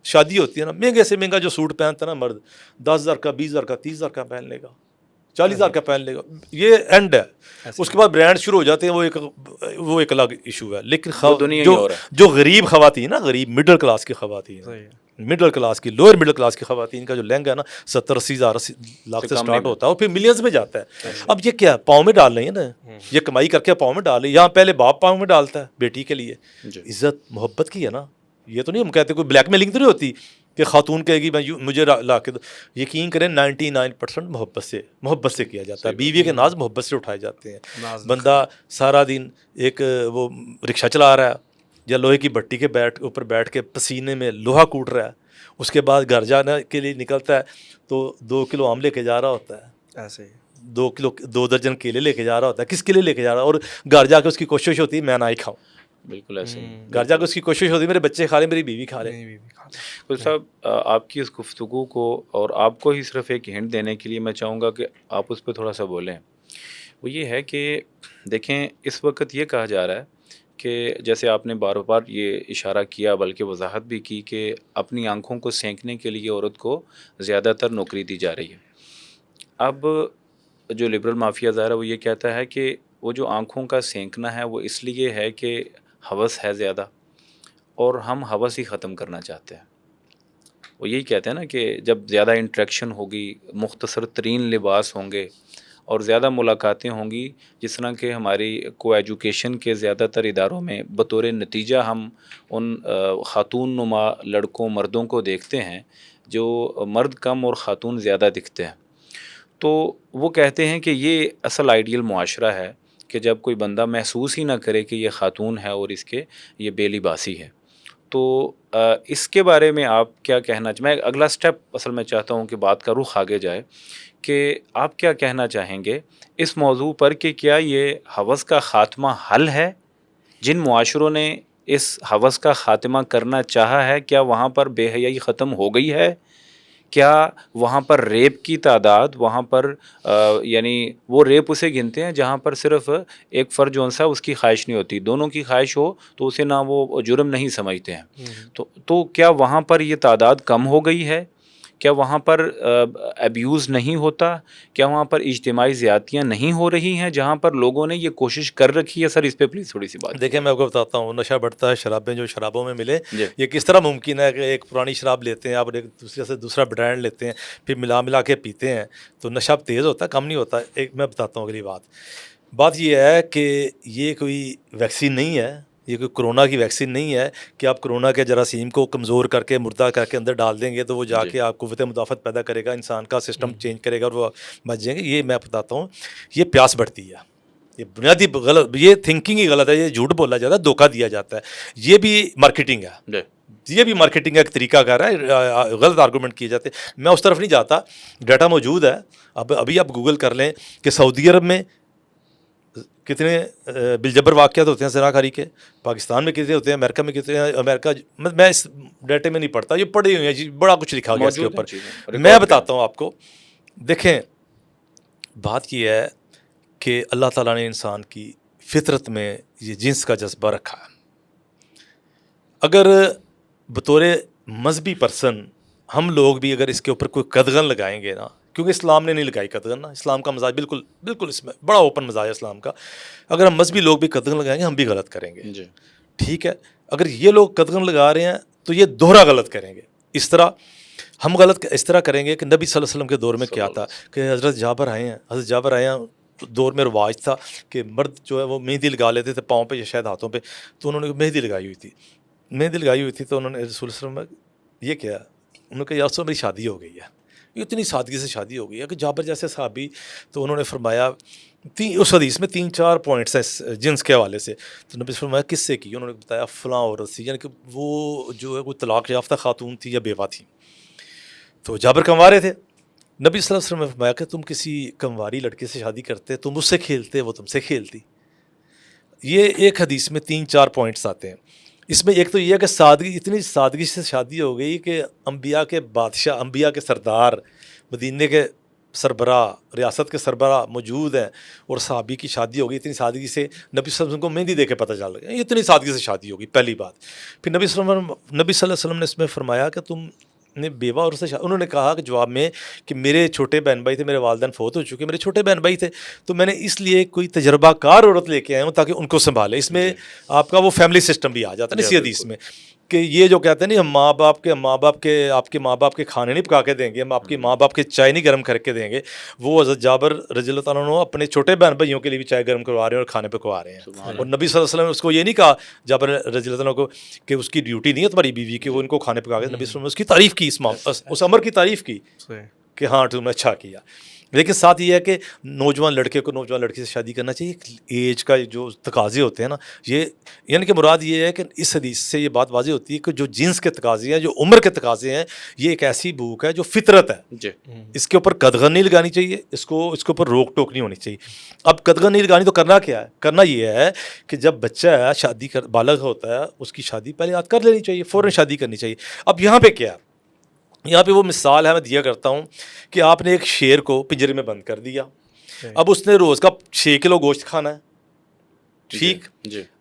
شادی ہوتی ہے نا، مہنگے سے مہنگا جو سوٹ پہنتا ہے نا مرد، 10,000 کا، 20,000 کا، 30,000 کا پہن لے گا، 40,000 کا پہن لے گا. یہ اینڈ ہے. اس کے بعد برانڈ شروع ہو جاتے ہیں، وہ ایک الگ ایشو ہے. لیکن جو غریب خواتین نا، غریب مڈل کلاس کی خواتین، مڈل کلاس کی، لوئر مڈل کلاس کی خواتین کا جو لہنگا ہے نا 70-80,000 لاکھ سے سٹارٹ ہوتا ہے اور پھر ملینز میں جاتا ہے. اب یہ کیا پاؤں میں ڈال رہی ہے نا، یہ کمائی کر کے پاؤں میں ڈال رہی ہے. یہاں پہلے باپ پاؤں میں ڈالتا ہے بیٹی کے لیے، عزت محبت کی ہے نا. یہ تو نہیں ہم کہتے کوئی بلیک میلنگ تو نہیں ہوتی کہ خاتون کہے گی مجھے لا کے دو. یقین کریں 99% محبت سے کیا جاتا ہے. بیوی کے ناز محبت سے اٹھائے جاتے ہیں. بندہ سارا دن ایک وہ رکشہ چلا رہا ہے یا لوہے کی بٹی کے اوپر بیٹھ کے پسینے میں لوہا کوٹ رہا ہے، اس کے بعد گھر جانے کے لیے نکلتا ہے تو 2 کلو آم لے کے جا رہا ہوتا ہے، ایسے 2 درجن کیلے لے کے جا رہا ہوتا ہے. کس کے لیے لے کے جا رہا ہے؟ اور گھر جا کے اس کی کوشش ہوتی ہے میں نہ ہی کھاؤں. بالکل ایسے ہی گھر جا کے اس کی کوشش ہوتی ہے میرے بچے کھا لیں، میری بیوی کھا لیں. کوئی صاحب آپ کی اس گفتگو کو اور آپ کو ہی صرف ایک ہنٹ دینے کے لیے میں چاہوں گا کہ آپ اس پہ تھوڑا سا بولیں. وہ یہ ہے کہ دیکھیں اس وقت یہ کہا جا رہا ہے کہ جیسے آپ نے بار بار یہ اشارہ کیا، بلکہ وضاحت بھی کی کہ اپنی آنکھوں کو سینکنے کے لیے عورت کو زیادہ تر نوکری دی جا رہی ہے. اب جو لبرل مافیا ظاہر ہے وہ یہ کہتا ہے کہ وہ جو آنکھوں کا سینکنا ہے وہ اس لیے ہے کہ ہوس ہے زیادہ، اور ہم ہوس ہی ختم کرنا چاہتے ہیں. وہ یہی کہتے ہیں نا کہ جب زیادہ انٹریکشن ہوگی، مختصر ترین لباس ہوں گے اور زیادہ ملاقاتیں ہوں گی، جس طرح کہ ہماری کو ایجوکیشن کے زیادہ تر اداروں میں بطور نتیجہ ہم ان خاتون نما لڑکوں مردوں کو دیکھتے ہیں جو مرد کم اور خاتون زیادہ دکھتے ہیں. تو وہ کہتے ہیں کہ یہ اصل آئیڈیل معاشرہ ہے کہ جب کوئی بندہ محسوس ہی نہ کرے کہ یہ خاتون ہے اور اس کے یہ بے لباسی ہے. تو اس کے بارے میں آپ کیا کہنا میں اگلا سٹیپ اصل میں چاہتا ہوں کہ بات کا رخ آگے جائے کہ آپ کیا کہنا چاہیں گے اس موضوع پر کہ کیا یہ ہوس کا خاتمہ حل ہے؟ جن معاشروں نے اس ہوس کا خاتمہ کرنا چاہا ہے؟ کیا وہاں پر بے حیائی ختم ہو گئی ہے؟ کیا وہاں پر ریپ کی تعداد وہاں پر یعنی وہ ریپ اسے گنتے ہیں جہاں پر صرف ایک فرد جو سا اس کی خواہش نہیں ہوتی، دونوں کی خواہش ہو تو اسے نہ وہ جرم نہیں سمجھتے ہیں. تو کیا وہاں پر یہ تعداد کم ہو گئی ہے؟ کیا وہاں پر ابیوز نہیں ہوتا؟ کیا وہاں پر اجتماعی زیادتیاں نہیں ہو رہی ہیں جہاں پر لوگوں نے یہ کوشش کر رکھی ہے؟ سر اس پہ پلیز تھوڑی سی بات. دیکھیں میں آپ کو بتاتا ہوں، نشہ بڑھتا ہے، شرابیں جو شرابوں میں ملے، یہ کس طرح ممکن ہے کہ ایک پرانی شراب لیتے ہیں آپ، ایک دوسرے سے دوسرا برانڈ لیتے ہیں، پھر ملا کے پیتے ہیں، تو نشہ تیز ہوتا ہے، کم نہیں ہوتا. ایک میں بتاتا ہوں اگلی بات یہ ہے کہ یہ کوئی ویکسین نہیں ہے، یہ کوئی کرونا کی ویکسین نہیں ہے کہ آپ کرونا کے جراثیم کو کمزور کر کے مردہ کر کے اندر ڈال دیں گے تو وہ جا کے آپ قوت مدافعت پیدا کرے گا، انسان کا سسٹم چینج کرے گا اور وہ بچ جائیں گے. یہ میں بتاتا ہوں، یہ پیاس بڑھتی ہے، یہ بنیادی غلط، یہ تھنکنگ ہی غلط ہے، یہ جھوٹ بولا جاتا ہے، دھوکہ دیا جاتا ہے، یہ بھی مارکیٹنگ ہے، یہ بھی مارکیٹنگ کا ایک طریقہ کار ہے، غلط آرگومنٹ کیے جاتے ہیں. میں اس طرف نہیں جاتا، ڈیٹا موجود ہے، ابھی آپ گوگل کر لیں کہ سعودی عرب میں کتنے بالجبر واقعات ہوتے ہیں زنا کاری کے، پاکستان میں کتنے ہوتے ہیں، امریکہ میں کتنے ہیں. امریکہ میں اس ڈیٹے میں نہیں پڑھتا، یہ پڑھے ہوئے ہیں جی، بڑا کچھ لکھا گیا اس کے اوپر. میں بتاتا ہوں آپ کو، دیکھیں بات یہ ہے کہ اللہ تعالیٰ نے انسان کی فطرت میں یہ جنس کا جذبہ رکھا ہے. اگر بطور مذہبی پرسن ہم لوگ بھی اگر اس کے اوپر کوئی قدغن لگائیں گے نا، کیونکہ اسلام نے نہیں لگائی قدغن نا، اسلام کا مزاج بالکل اس میں بڑا اوپن مزاج ہے اسلام کا. اگر ہم مذہبی لوگ بھی قدغن لگائیں گے ہم بھی غلط کریں گے. ٹھیک ہے، اگر یہ لوگ قدغن لگا رہے ہیں تو یہ دوہرا غلط کریں گے. اس طرح ہم غلط اس طرح کریں گے کہ نبی صلی اللہ علیہ وسلم کے دور میں کیا تھا کہ حضرت جابر آئے ہیں، دور میں رواج تھا کہ مرد جو ہے وہ مہندی لگا لیتے تھے پاؤں پہ یا شاید ہاتھوں پہ، تو انہوں نے مہندی لگائی ہوئی تھی تو انہوں نے رسول صلی اللہ علیہ وسلم یہ کیا، انہوں نے کہا یا رسول اللہ میری شادی ہو گئی ہے، اتنی سادگی سے شادی ہو گئی ہے کہ جابر جیسے صحابی. تو انہوں نے فرمایا اس حدیث میں 3-4 پوائنٹس ہیں جنس کے حوالے سے. تو نبی فرمایا کس سے کی؟ انہوں نے بتایا فلاں عورت سے، یعنی کہ وہ جو ہے کوئی طلاق یافتہ خاتون تھی یا بیوہ تھی. تو جابر کنوارے تھے. نبی صلی اللہ علیہ وسلم نے فرمایا کہ تم کسی کنواری لڑکے سے شادی کرتے، تم اس سے کھیلتے، وہ تم سے کھیلتی. یہ ایک حدیث میں 3-4 پوائنٹس آتے ہیں. اس میں ایک تو یہ ہے کہ سادگی، اتنی سادگی سے شادی ہو گئی کہ انبیاء کے بادشاہ، انبیاء کے سردار، مدینے کے سربراہ، ریاست کے سربراہ موجود ہیں اور صحابی کی شادی ہو گئی اتنی سادگی سے. نبی صلی اللہ علیہ وسلم کو مہندی دے کے پتہ چل گیا اتنی سادگی سے شادی ہوگی، پہلی بات. پھر نبی صلی اللہ علیہ وسلم نے اس میں فرمایا کہ تم نے بیوہ اور سے انہوں نے کہا کہ جواب میں کہ میرے چھوٹے بہن بھائی تھے، میرے والدین فوت ہو چکے، میرے چھوٹے بہن بھائی تھے، تو میں نے اس لیے کوئی تجربہ کار عورت لے کے آیا ہوں تاکہ ان کو سنبھالے. اس میں آپ کا وہ فیملی سسٹم بھی آ جاتا ہے اسی حدیث میں کہ یہ جو کہتے ہیں نہیں، ہم ماں باپ کے آپ کے ماں باپ کے کھانے نہیں پکا کے دیں گے، ہم آپ کی ماں باپ کے چائے نہیں گرم کر کے دیں گے. وہ حضرت جابر رضی اللہ تعالیٰ عنہ اپنے چھوٹے بہن بھائیوں کے لیے بھی چائے گرم کروا رہے ہیں اور کھانے پکوا رہے ہیں. اور نبی صلی اللہ علیہ وسلم نے اس کو یہ نہیں کہا جابر رضی اللہ تعالیٰ کو کہ اس کی ڈیوٹی نہیں ہے تمہاری بیوی کی وہ ان کو کھانے پکا کے. نبی صلی اللہ علیہ وسلم نے اس کی تعریف کی، اس امر کی تعریف کی کہ ہاں تم نے اچھا کیا. لیکن ساتھ یہ ہے کہ نوجوان لڑکے کو نوجوان لڑکی سے شادی کرنا چاہیے. ایج کا جو تقاضے ہوتے ہیں نا، یہ یعنی کہ مراد یہ ہے کہ اس حدیث سے یہ بات واضح ہوتی ہے کہ جو جنس کے تقاضے ہیں، جو عمر کے تقاضے ہیں، یہ ایک ایسی بھوک ہے جو فطرت ہے. اس کے اوپر قدغن نہیں لگانی چاہیے، اس کے اوپر روک ٹوک نہیں ہونی چاہیے. اب قدغن نہیں لگانی تو کرنا کیا ہے؟ کرنا یہ ہے کہ جب بچہ ہے شادی بالغ ہوتا ہے اس کی شادی پہلے یاد کر لینی چاہیے، فوراً شادی کرنی چاہیے. اب یہاں پہ کیا ہے؟ یہاں پہ وہ مثال ہے میں دیا کرتا ہوں کہ آپ نے ایک شیر کو پنجرے میں بند کر دیا، اب اس نے روز کا 6 کلو گوشت کھانا ہے. ٹھیک،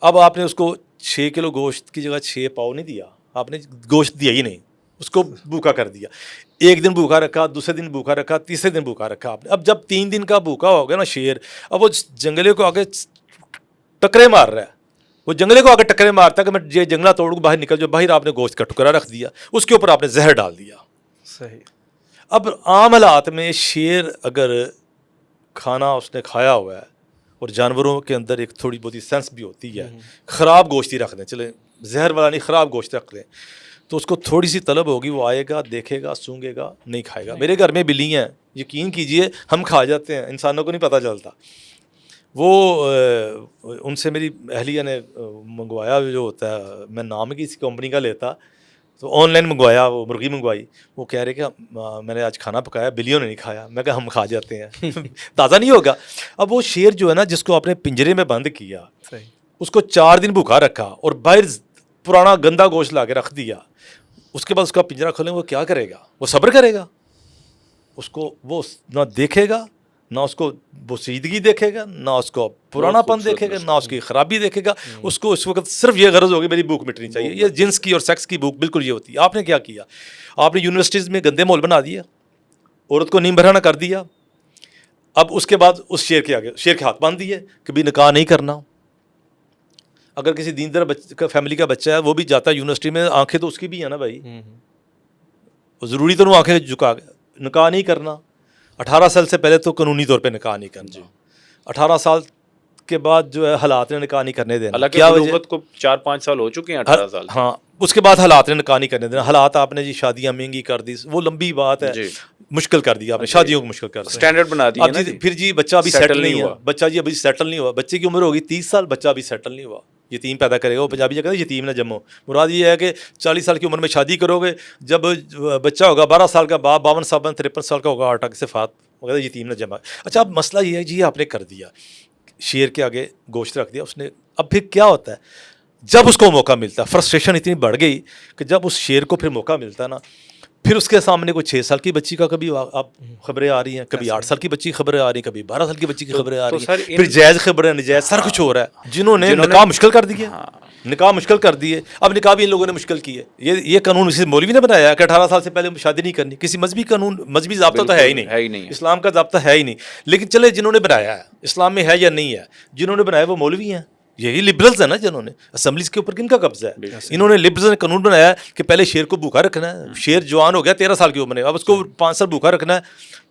اب آپ نے اس کو 6 کلو گوشت کی جگہ 6 پاؤ نہیں دیا، آپ نے گوشت دیا ہی نہیں، اس کو بھوکا کر دیا. ایک دن بھوکا رکھا، دوسرے دن بھوکا رکھا، تیسرے دن بھوکا رکھا آپ نے. اب جب 3 دن کا بھوکا ہو گیا نا شیر، اب وہ جنگلے کو آگے ٹکرے مار رہا ہے، وہ جنگلے کو آگے ٹکرے مارتا ہے کہ میں یہ جنگلہ توڑوں باہر نکل جو باہر. آپ نے گوشت کا ٹکڑا رکھ دیا، اس کے اوپر آپ نے زہر ڈال دیا. صحیح. اب عام حالات میں شیر اگر کھانا اس نے کھایا ہوا ہے اور جانوروں کے اندر ایک تھوڑی بہت سینس بھی ہوتی ہے، خراب گوشت ہی رکھ دیں، چلیں زہر والا نہیں خراب گوشت رکھ دیں، تو اس کو تھوڑی سی طلب ہوگی، وہ آئے گا، دیکھے گا، سونگے گا، نہیں کھائے گا. میرے گھر میں بلی ہیں، یقین کیجئے ہم کھا جاتے ہیں، انسانوں کو نہیں پتہ چلتا. وہ ان سے میری اہلیہ نے منگوایا جو ہوتا ہے، میں نام کی کسی کمپنی کا لیتا، تو آن لائن منگوایا، وہ مرغی منگوائی. وہ کہہ رہے کہ میں نے آج کھانا پکایا، بلیوں نے نہیں کھایا. میں کہا ہم کھا جاتے ہیں تازہ نہیں ہوگا. اب وہ شیر جو ہے نا جس کو آپ نے پنجرے میں بند کیا، اس کو 4 دن بھوکا رکھا اور باہر پرانا گندا گوشت لا کے رکھ دیا, اس کے بعد اس کا پنجرا کھولیں, وہ کیا کرے گا؟ وہ صبر کرے گا؟ اس کو وہ نہ دیکھے گا, نہ اس کو بوسیدگی دیکھے گا, نہ اس کو پرانا پن دیکھے گا, نہ اس کی خرابی دیکھے گا. اس کو اس وقت صرف یہ غرض ہوگی میری بھوک مٹنی چاہیے. یہ جنس کی اور سیکس کی بھوک بالکل یہ ہوتی ہے. آپ نے کیا کیا؟ آپ نے یونیورسٹیز میں گندے ماحول بنا دیا, عورت کو نیم بھرانا کر دیا. اب اس کے بعد اس شیر کے آگے شیر کے ہاتھ باندھ دیے کہ بھی نکاح نہیں کرنا. اگر کسی دیندار فیملی کا بچہ ہے, وہ بھی جاتا ہے یونیورسٹی میں, آنکھیں تو اس کی بھی ہیں نا بھائی, ضروری تو وہ آنکھیں جھکا نکاح نہیں کرنا. 18 سال سے پہلے تو قانونی طور پہ نکاح نہیں کرنا. 18 سال کے بعد جو ہے حالات نے نکاح نہیں کرنے دینا. کیا بلوغت کو 4-5 سال ہو چکے ہیں, 18 سال. ہاں, اس کے بعد حالات نے نکاح نہیں کرنے دینا. حالات آپ نے جی شادیاں مہنگی کر دی, وہ لمبی بات ہے, مشکل کر دیا آپ نے, شادیوں کو مشکل کر دیا, اسٹینڈرڈ بنا دیا. پھر جی بچہ ابھی سیٹل نہیں ہوا, بچہ جی ابھی سیٹل نہیں ہوا, بچے کی عمر ہوگی 30 سال, بچہ ابھی سیٹل نہیں ہوا, یتیم پیدا کرے گا. وہ پنجابی کہتے ہیں یتیم نہ جمو. مراد یہ ہے کہ 40 سال کی عمر میں شادی کرو گے, جب بچہ ہوگا 12 سال کا, 52 سال 53 سال کا ہوگا, 8 سے فات وغیرہ, یتیم نہ جمع. اچھا, اب مسئلہ یہ ہے جی آپ نے کر دیا, شیر کے آگے گوشت رکھ دیا اس نے. اب پھر کیا ہوتا ہے جب اس کو موقع ملتا ہے, فرسٹریشن اتنی بڑھ گئی کہ جب اس شیر کو پھر موقع ملتا ہے نا, پھر اس کے سامنے کوئی 6 سال کی بچی کا کبھی آپ خبریں آ رہی ہیں, کبھی 8 سال کی بچی کی خبریں آ رہی ہیں, کبھی 12 سال کی بچی کی خبریں آ رہی ہیں, پھر جائز خبریں, نجائز, سر کچھ ہو رہا ہے. جنہوں نے نکاح مشکل کر دیے, نکاح مشکل کر دیے. اب نکاح بھی ان لوگوں نے مشکل کی ہے. یہ قانون کسی مولوی نے بنایا ہے کہ 18 سال سے پہلے شادی نہیں کرنی. کسی مذہبی قانون, مذہبی ضابطہ تو ہے ہی نہیں, اسلام کا ضابطہ ہے ہی نہیں. لیکن چلے جنہوں نے بنایا ہے, اسلام میں ہے یا نہیں ہے, جنہوں نے بنایا وہ مولوی ہیں, یہی لبرلز ہیں نا, جنہوں نے اسمبلیز کے اوپر کن کا قبضہ ہے. انہوں نے لبرلز نے قانون بنایا ہے کہ پہلے شیر کو بھوکا رکھنا ہے. شیر جوان ہو گیا 13 سال کی عمر میں, اب اس کو 5 سال بھوکا رکھنا ہے,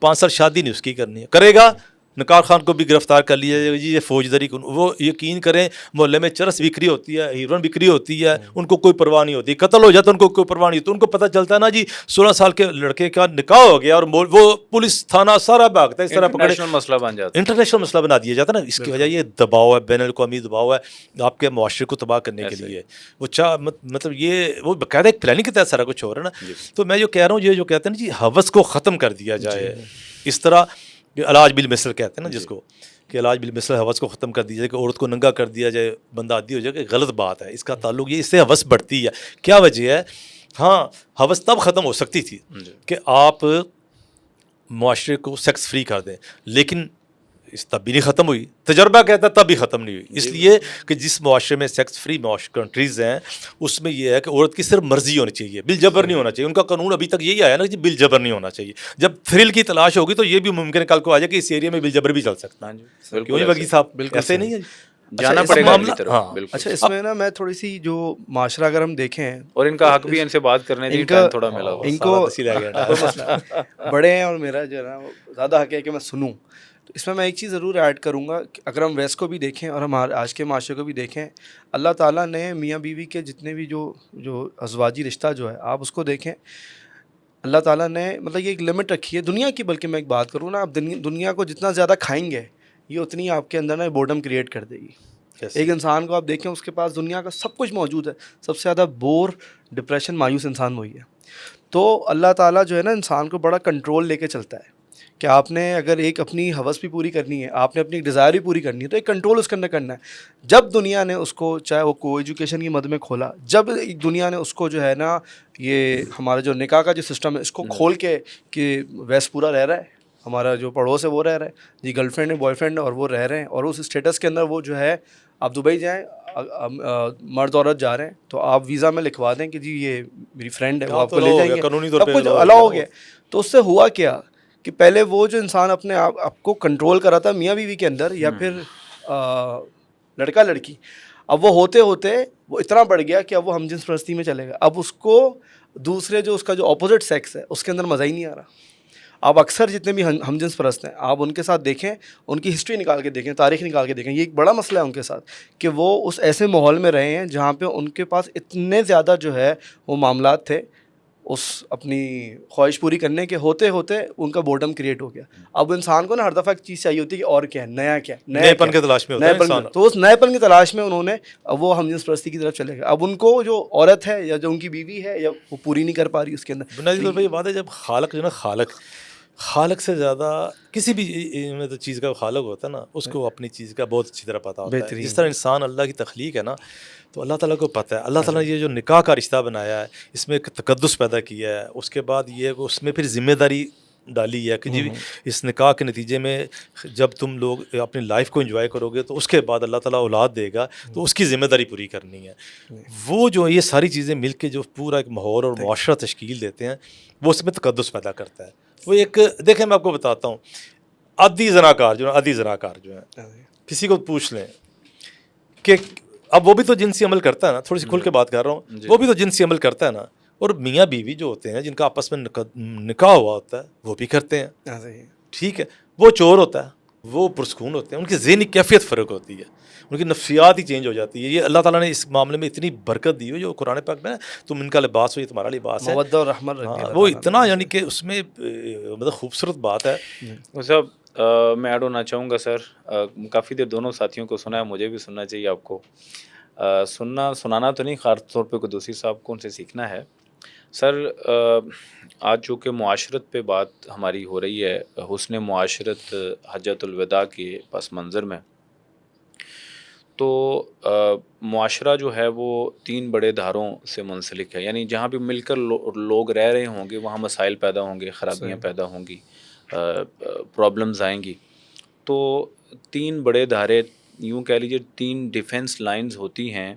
5 سال شادی نہیں اس کی کرنی ہے. کرے گا نکار خان کو بھی گرفتار کر لیا جائے گا جی, یہ فوجداری. وہ یقین کریں محلے میں چرس بکری ہوتی ہے, ہیروئن بکری ہوتی ہے, ان کو کوئی پرواہ نہیں ہوتی. قتل ہو جاتا ان کو کوئی پرواہ نہیں ہوتی. ان کو پتہ چلتا ہے نا جی 16 سال کے لڑکے کا نکاح ہو گیا اور وہ پولیس تھانہ سارا بھاگتا ہے, اس طرح پکڑے مسئلہ بن جاتا ہے, انٹرنیشنل مسئلہ بنا دیا جاتا ہے نا. اس کی وجہ یہ دباؤ ہے, بین الاقوامی دباؤ ہے آپ کے معاشرے کو تباہ کرنے کے لیے. وہ مطلب یہ وہ باقاعدہ ایک پلاننگ کے تحت سارا کچھ ہو رہا ہے نا. تو میں جو کہہ رہا ہوں, یہ جو کہتے ہیں نا جی ہوس کو ختم کر دیا جائے, اس طرح علاج بالمثل کہتے ہیں نا جس کو, کہ علاج بالمثل ہوس کو ختم کر دیا جائے, کہ عورت کو ننگا کر دیا جائے, بندہ عادی ہو جائے, کہ غلط بات ہے. اس کا تعلق یہ, اس سے ہوس بڑھتی ہے. کیا وجہ ہے؟ ہاں, ہوس تب ختم ہو سکتی تھی کہ آپ معاشرے کو سیکس فری کر دیں, لیکن اس تب بھی نہیں ختم ہوئی. تجربہ کہتا ہے تب بھی ختم نہیں ہوئی. اس لیے کہ جس معاشرے میں سیکس فری کنٹریز ہیں, اس میں یہ ہے کہ عورت کی صرف مرضی ہونی چاہیے, بل جبر نہیں ہونا چاہیے. ان کا قانون ابھی تک یہی آیا نا کہ بل جبر نہیں ہونا چاہیے. جب تھرل کی تلاش ہوگی تو یہ بھی ممکن ہے کل کو آ جائے کہ اس ایریا میں بل جبر بھی چل سکتا ہے. کیوں جی وکیل صاحب, ایسے نہیں ہے جانا پڑے گا. اچھا, اس میں نا میں تھوڑی سی جو معاشرہ اگر ہم دیکھیں, اور ان کا حق بھی ان سے بات کرنے دی, ٹائم تھوڑا ملا ہوا, ان کو بڑے ہیں اور میرا جو ہے نا زیادہ حق ہے کہ میں سنوں. تو اس میں ایک چیز ضرور ایڈ کروں گا کہ اگر ہم ویسٹ کو بھی دیکھیں اور ہم آج کے معاشرے کو بھی دیکھیں, اللہ تعالیٰ نے میاں بیوی کے جتنے بھی جو ازواجی رشتہ جو ہے آپ اس کو دیکھیں, اللہ تعالیٰ نے مطلب یہ ایک لمٹ رکھی ہے دنیا کی. بلکہ میں ایک بات کروں نا, آپ دنیا کو جتنا زیادہ کھائیں گے یہ اتنی آپ کے اندر نا بورڈم کریٹ کر دے گی. ایک انسان کو آپ دیکھیں, اس کے پاس دنیا کا سب کچھ موجود ہے, سب سے زیادہ بور, ڈپریشن, مایوس انسان وہی ہے. تو اللہ تعالیٰ جو ہے نا انسان کو بڑا کنٹرول لے کے چلتا ہے کہ آپ نے اگر ایک اپنی ہوس بھی پوری کرنی ہے, آپ نے اپنی ڈیزائر بھی پوری کرنی ہے, تو ایک کنٹرول اس کے اندر کرنا ہے. جب دنیا نے اس کو, چاہے وہ کو ایجوکیشن کی مد میں کھولا, جب دنیا نے اس کو جو ہے نا یہ ہمارا جو نکاح کا جو سسٹم ہے اس کو کھول کے کہ ویسٹ پورا رہ رہا ہے, ہمارا جو پڑوس ہے وہ رہ رہا ہے جی, گرل فرینڈ ہے, بوائے فرینڈ ہے, اور وہ رہ رہے ہیں, اور اس اسٹیٹس کے اندر وہ جو ہے آپ دبئی جائیں, مرد عورت جا رہے ہیں تو آپ ویزا میں لکھوا دیں کہ جی یہ میری فرینڈ ہے, وہ آپ کو لے جائیں گے, سب کچھ الاؤ ہو گیا. تو اس سے ہوا کیا کہ پہلے وہ جو انسان اپنے آپ کو کنٹرول کر رہا تھا میاں بیوی کے اندر یا پھر لڑکا لڑکی, اب وہ ہوتے ہوتے وہ اتنا بڑھ گیا کہ اب وہ ہم جنس پرستی میں چلے گا. اب اس کو دوسرے جو اس کا جو اپوزٹ سیکس ہے اس کے اندر مزہ ہی نہیں آ رہا. آپ اکثر جتنے بھی ہم جنس پرست ہیں آپ ان کے ساتھ دیکھیں, ان کی ہسٹری نکال کے دیکھیں, تاریخ نکال کے دیکھیں, یہ ایک بڑا مسئلہ ہے ان کے ساتھ کہ وہ اس ایسے ماحول میں رہے ہیں جہاں پہ ان کے پاس اتنے زیادہ جو ہے وہ معاملات تھے اس اپنی خواہش پوری کرنے کے, ہوتے ہوتے ان کا بورڈم کریٹ ہو گیا. اب انسان کو نا ہر دفعہ ایک چیز چاہیے ہوتی ہے کہ اور کیا ہے, نیا کیا ہے, نئے پن کی تلاش میں ہوتا ہے انسان. تو اس نئے پن کی تلاش میں انہوں نے اب وہ ہم جنس پرستی کی طرف چلے گئے. اب ان کو جو عورت ہے یا جو ان کی بیوی ہے یا وہ پوری نہیں کر پا رہی اس کے اندر. بنیادی طور پہ یہ بات ہے جب خالق جو ہے نا, خالق خالق سے زیادہ کسی بھی چیز کا خالق ہوتا ہے نا، اس کو اپنی چیز کا بہت اچھی طرح پتہ ہوتا ہے. جس طرح انسان اللہ کی تخلیق ہے نا، تو اللہ تعالیٰ کو پتہ ہے. اللہ تعالیٰ نے یہ جو نکاح کا رشتہ بنایا ہے، اس میں ایک تقدس پیدا کیا ہے. اس کے بعد یہ اس میں پھر ذمہ داری ڈالی ہے کہ جی اس نکاح کے نتیجے میں جب تم لوگ اپنی لائف کو انجوائے کرو گے تو اس کے بعد اللہ تعالیٰ اولاد دے گا، تو اس کی ذمہ داری پوری کرنی ہے. وہ جو یہ ساری چیزیں مل کے جو پورا ایک ماحول اور معاشرہ تشکیل دیتے ہیں، وہ اس میں تقدس پیدا کرتا ہے. وہ ایک دیکھیں میں آپ کو بتاتا ہوں، عادی زناکار جو ہیں کسی کو پوچھ لیں کہ اب وہ بھی تو جنسی عمل کرتا ہے نا، تھوڑی سی کھل کے بات کر رہا ہوں، وہ بھی تو جنسی عمل کرتا ہے نا. اور میاں بیوی جو ہوتے ہیں جن کا آپس میں نکاح ہوا ہوتا ہے وہ بھی کرتے ہیں. ٹھیک ہے، وہ چور ہوتا ہے، وہ پرسکون ہوتے ہیں، ان کی ذہنی کیفیت فرق ہوتی ہے، ان کی نفسیات ہی چینج ہو جاتی ہے. یہ اللہ تعالیٰ نے اس معاملے میں اتنی برکت دی ہو، جو قرآن پاک میں تم ان کا لباس ہو یہ تمہارا لباس ہے، مودہ اور رحمت رکھ دیا. وہ اتنا یعنی کہ اس میں مطلب خوبصورت بات ہے. صاحب میں ایڈ ہونا چاہوں گا سر. کافی دیر دونوں ساتھیوں کو سنا ہے، مجھے بھی سننا چاہیے آپ کو. سنانا تو نہیں، خاص طور پہ کوئی دوسری صاحب کو ان سے سیکھنا ہے. سر آج چونکہ معاشرت پہ بات ہماری ہو رہی ہے، حسن معاشرت حجۃ الوداع کے پس منظر میں، تو معاشرہ جو ہے وہ 3 بڑے دھاروں سے منسلک ہے. یعنی جہاں بھی مل کر لوگ رہ رہے ہوں گے وہاں مسائل پیدا ہوں گے، خرابیاں پیدا ہوں گی، پرابلمز آئیں گی. تو 3 بڑے دھارے، یوں کہہ لیجیے 3 ڈیفنس لائنز ہوتی ہیں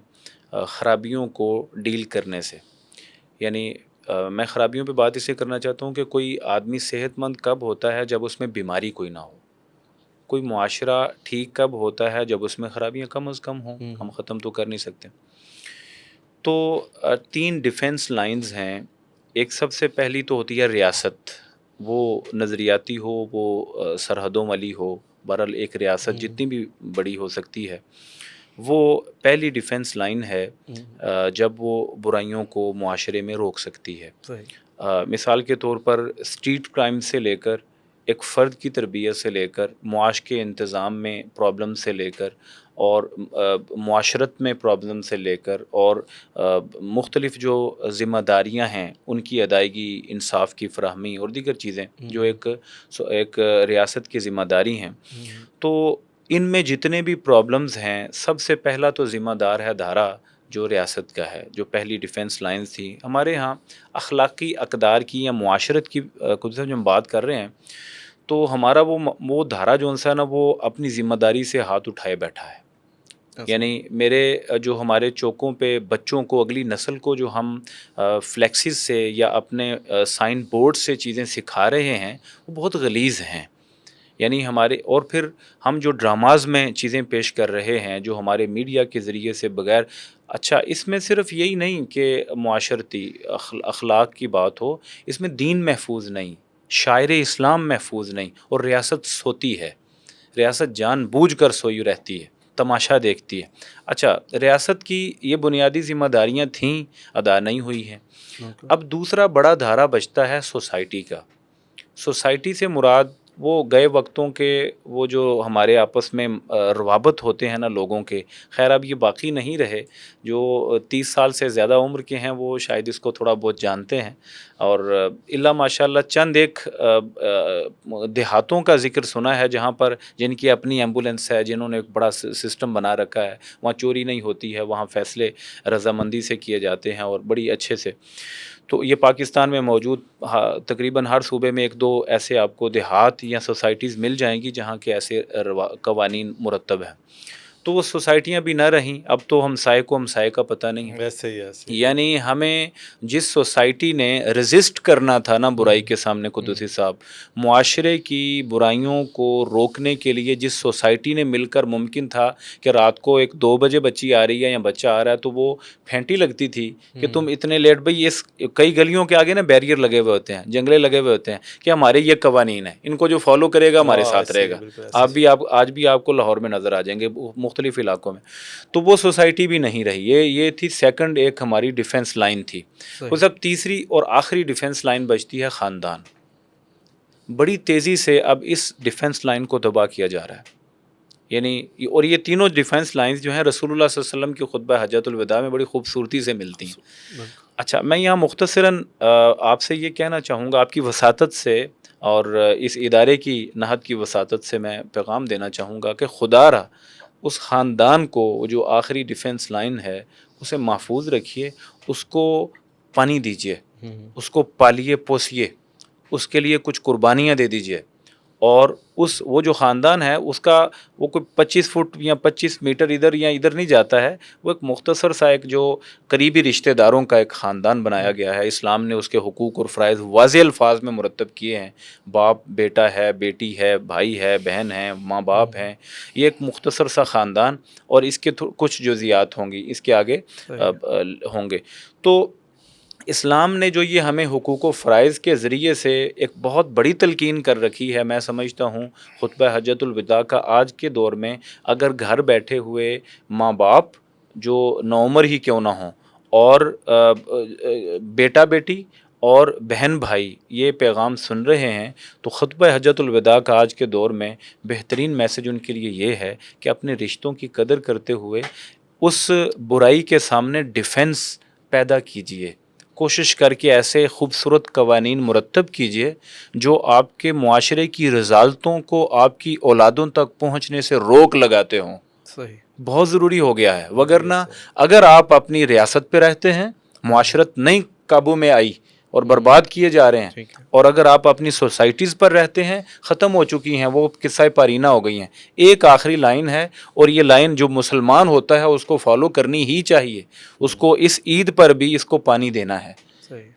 خرابیوں کو ڈیل کرنے سے. یعنی میں خرابیوں پہ بات اسے کرنا چاہتا ہوں کہ کوئی آدمی صحت مند کب ہوتا ہے؟ جب اس میں بیماری کوئی نہ ہو. کوئی معاشرہ ٹھیک کب ہوتا ہے؟ جب اس میں خرابیاں کم از کم ہوں. ہم ختم تو کر نہیں سکتے. تو 3 ڈیفنس لائنز ہیں. ایک سب سے پہلی تو ہوتی ہے ریاست، وہ نظریاتی ہو، وہ سرحدوں والی ہو. بہرحال ایک ریاست جتنی بھی بڑی ہو سکتی ہے، وہ پہلی ڈیفنس لائن ہے جب وہ برائیوں کو معاشرے میں روک سکتی ہے. مثال کے طور پر اسٹریٹ کرائم سے لے کر، ایک فرد کی تربیت سے لے کر، معاش کے انتظام میں پرابلم سے لے کر، اور معاشرت میں پرابلم سے لے کر، اور مختلف جو ذمہ داریاں ہیں ان کی ادائیگی، انصاف کی فراہمی اور دیگر چیزیں جو ایک ریاست کی ذمہ داری ہیں. تو ان میں جتنے بھی پرابلمز ہیں، سب سے پہلا تو ذمہ دار ہے دھارا جو ریاست کا ہے، جو پہلی ڈیفنس لائنز تھی. ہمارے ہاں اخلاقی اقدار کی یا معاشرت کی جو ہم بات کر رہے ہیں، تو ہمارا وہ دھارا جو ہے نا، وہ اپنی ذمہ داری سے ہاتھ اٹھائے بیٹھا ہے. یعنی میرے جو ہمارے چوکوں پہ بچوں کو، اگلی نسل کو جو ہم فلیکسز سے یا اپنے سائن بورڈ سے چیزیں سکھا رہے ہیں، وہ بہت غلیظ ہیں. یعنی ہمارے، اور پھر ہم جو ڈراماز میں چیزیں پیش کر رہے ہیں، جو ہمارے میڈیا کے ذریعے سے بغیر، اچھا اس میں صرف یہی نہیں کہ معاشرتی اخلاق کی بات ہو، اس میں دین محفوظ نہیں، شاعر اسلام محفوظ نہیں، اور ریاست سوتی ہے. ریاست جان بوجھ کر سوئی رہتی ہے، تماشا دیکھتی ہے. اچھا ریاست کی یہ بنیادی ذمہ داریاں تھیں، ادا نہیں ہوئی ہیں. اب دوسرا بڑا دھارا بچتا ہے سوسائٹی کا. سوسائٹی سے مراد وہ گئے وقتوں کے وہ جو ہمارے آپس میں روابط ہوتے ہیں نا لوگوں کے. خیر اب یہ باقی نہیں رہے. جو 30 سال سے زیادہ عمر کے ہیں وہ شاید اس کو تھوڑا بہت جانتے ہیں، اور اللہ ماشاء اللہ چند ایک دیہاتوں کا ذکر سنا ہے جہاں پر جن کی اپنی ایمبولینس ہے، جنہوں نے ایک بڑا سسٹم بنا رکھا ہے، وہاں چوری نہیں ہوتی ہے، وہاں فیصلے رضامندی سے کیے جاتے ہیں اور بڑی اچھے سے. تو یہ پاکستان میں موجود تقریباً ہر صوبے میں 1-2 ایسے آپ کو دیہات یا سوسائٹیز مل جائیں گی جہاں کے ایسے قوانین مرتب ہیں. تو وہ سوسائٹیاں بھی نہ رہیں. اب تو ہمسائے کو ہمسائے کا پتہ نہیں ہے. ویسے ہی یعنی ہمیں جس سوسائٹی نے رزسٹ کرنا تھا نا برائی کے سامنے، قدوسی صاحب، معاشرے کی برائیوں کو روکنے کے لیے جس سوسائٹی نے مل کر ممکن تھا کہ رات کو 2 بجے بچی آ رہی ہے یا بچہ آ رہا ہے تو وہ پھینٹی لگتی تھی کہ تم اتنے لیٹ. بھائی اس کئی گلیوں کے آگے نا بیریئر لگے ہوئے ہوتے ہیں، جنگلے لگے ہوئے ہوتے ہیں کہ ہمارے یہ قوانین ہیں، ان کو جو فالو کرے گا ہمارے ساتھ رہے گا. آج بھی آپ کو لاہور میں نظر آ جائیں گے مختلف علاقوں میں. تو وہ سوسائٹی بھی نہیں رہی. یہ تھی سیکنڈ ایک ہماری ڈیفنس لائن تھی. وہ سب تیسری اور آخری ڈیفنس لائن بچتی ہے خاندان. بڑی تیزی سے اب اس ڈیفنس لائن کو تباہ کیا جا رہا ہے. یعنی اور یہ تینوں ڈیفنس لائنز جو ہیں رسول اللہ صلی اللہ علیہ وسلم کی خطبہ حجۃ الوداع میں بڑی خوبصورتی سے ملتی ہیں. اچھا، میں یہاں مختصراً آپ سے یہ کہنا چاہوں گا، آپ کی وساطت سے اور اس ادارے کی نہاد کی وساطت سے میں پیغام دینا چاہوں گا کہ خدا را اس خاندان کو جو آخری ڈیفنس لائن ہے اسے محفوظ رکھیے، اس کو پانی دیجیے، اس کو پالیے پوسیے، اس کے لیے کچھ قربانیاں دے دیجیے، اور وہ جو خاندان ہے اس کا وہ کوئی 25 فٹ یا 25 میٹر ادھر یا ادھر نہیں جاتا ہے، وہ ایک مختصر سا ایک جو قریبی رشتہ داروں کا ایک خاندان بنایا گیا ہے۔ اسلام نے اس کے حقوق اور فرائض واضح الفاظ میں مرتب کیے ہیں، باپ بیٹا ہے، بیٹی ہے، بھائی ہے، بہن ہے، ماں باپ ہیں، یہ ایک مختصر سا خاندان، اور اس کے کچھ جزیات ہوں گی، اس کے آگے ہوں گے۔ تو اسلام نے جو یہ ہمیں حقوق و فرائض کے ذریعے سے ایک بہت بڑی تلقین کر رکھی ہے، میں سمجھتا ہوں خطبہ حجۃ الوداع کا آج کے دور میں اگر گھر بیٹھے ہوئے ماں باپ جو نوعمر ہی کیوں نہ ہوں، اور بیٹا بیٹی اور بہن بھائی یہ پیغام سن رہے ہیں، تو خطبہ حجۃ الوداع کا آج کے دور میں بہترین میسج ان کے لیے یہ ہے کہ اپنے رشتوں کی قدر کرتے ہوئے اس برائی کے سامنے ڈیفنس پیدا کیجیے، کوشش کر کے ایسے خوبصورت قوانین مرتب کیجیے جو آپ کے معاشرے کی رذالتوں کو آپ کی اولادوں تک پہنچنے سے روک لگاتے ہوں۔ صحیح، بہت ضروری ہو گیا ہے، وگرنہ اگر آپ اپنی ریاست پہ رہتے ہیں، معاشرت نہیں قابو میں آئی اور برباد کیے جا رہے ہیں، اور اگر آپ اپنی سوسائٹیز پر رہتے ہیں، ختم ہو چکی ہیں، وہ قصہ پارینہ ہو گئی ہیں۔ ایک آخری لائن ہے، اور یہ لائن جو مسلمان ہوتا ہے اس کو فالو کرنی ہی چاہیے، اس کو اس عید پر بھی اس کو پانی دینا ہے،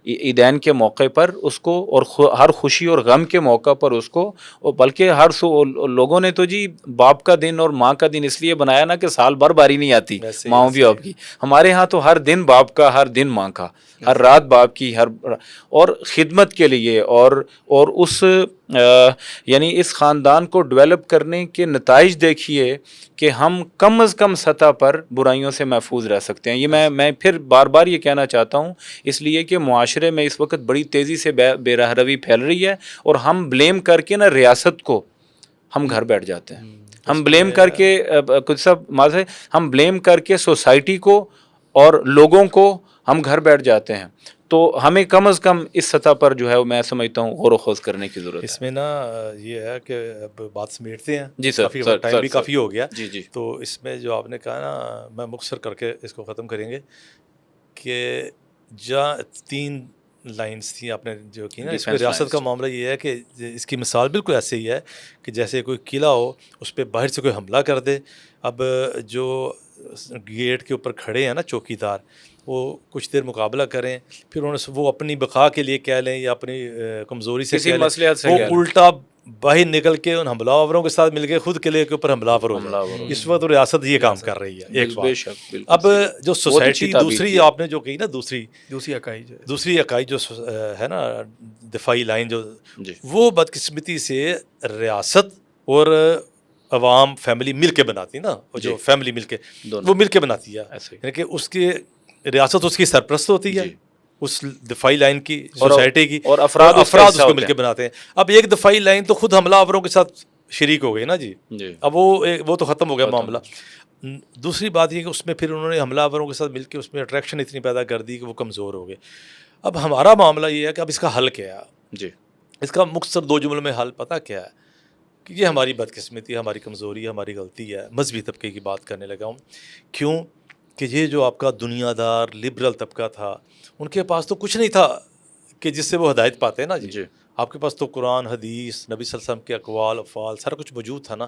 عیدین کے موقع پر اس کو، اور ہر خوشی اور غم کے موقع پر اس کو، اور بلکہ لوگوں نے تو جی باپ کا دن اور ماں کا دن اس لیے بنایا نا کہ سال بھر باری نہیں آتی ماؤں بھی آپ کی، ہمارے ہاں تو ہر دن باپ کا، ہر دن ماں کا، ہر رات باپ کی، اور خدمت کے لیے، اور اس یعنی اس خاندان کو ڈیولپ کرنے کے نتائج دیکھیے کہ ہم کم از کم سطح پر برائیوں سے محفوظ رہ سکتے ہیں۔ یہ میں پھر بار بار یہ کہنا چاہتا ہوں، اس لیے کہ معاشرے میں اس وقت بڑی تیزی سے بے راہ روی پھیل رہی ہے، اور ہم بلیم کر کے نا ریاست کو ہم گھر بیٹھ جاتے ہیں، ہم بلیم کر کے کچھ ہم بلیم کر کے سوسائٹی کو اور لوگوں کو ہم گھر بیٹھ جاتے ہیں۔ تو ہمیں کم از کم اس سطح پر جو ہے میں سمجھتا ہوں غور و خوض کرنے کی ضرورت ہے۔ اس میں نا یہ ہے کہ اب بات سمیٹتے ہیں، جی سر، ٹائم بھی کافی ہو گیا، جی تو اس میں جو آپ نے کہا نا میں مختصر کر کے اس کو ختم کریں گے کہ جہاں 3 لائنز تھیں آپ نے جو کی نا، اس میں ریاست کا معاملہ یہ ہے کہ اس کی مثال بالکل ایسے ہی ہے کہ جیسے کوئی قلعہ ہو، اس پہ باہر سے کوئی حملہ کر دے، اب جو گیٹ کے اوپر کھڑے ہیں نا چوکی دار، وہ کچھ دیر مقابلہ کریں، پھر وہ اپنی بقا کے لیے کہہ لیں یا اپنی کمزوری سے کہہ لیں، وہ الٹا باہر نکل کے ان حملہ آوروں کے ساتھ مل کے خود قلعے کے اوپر حملہ آور ہو جائے۔ اس وقت ریاست یہ کام کر رہی ہے، ایک بات۔ اب جو سوسائٹی دوسری آپ نے جو کہی نا، دوسری اکائی جو ہے نا دفاعی لائن، جو وہ بدقسمتی سے ریاست اور عوام فیملی مل کے بناتی نا، جو فیملی مل کے وہ مل کے بناتی ہے، یعنی کہ اس کی ریاست اس کی سرپرست ہوتی ہے، اس دفاعی لائن کی، سوسائٹی کی، اور افراد اس کو مل کے بناتے ہیں۔ اب ایک دفاعی لائن تو خود حملہ آوروں کے ساتھ شریک ہو گئی نا جی، اب وہ تو ختم ہو گیا معاملہ۔ دوسری بات یہ کہ اس میں پھر انہوں نے حملہ آوروں کے ساتھ مل کے اس میں اٹریکشن اتنی پیدا کر دی کہ وہ کمزور ہو گئے۔ اب ہمارا معاملہ یہ ہے کہ اب اس کا حل کیا ہے؟ جی، اس کا مختصر 2 جملوں میں حل پتہ کیا ہے؟ کہ یہ ہماری بدقسمتی ہے، ہماری کمزوری ہے، ہماری غلطی ہے۔ مذہبی طبقے کی بات کرنے لگا ہوں، کیوں کہ یہ جو آپ کا دنیا دار لبرل طبقہ تھا، ان کے پاس تو کچھ نہیں تھا کہ جس سے وہ ہدایت پاتے نا جی۔ آپ کے پاس تو قرآن، حدیث، نبی صلی اللہ علیہ وسلم کے اقوال، افعال، سارا کچھ موجود تھا نا۔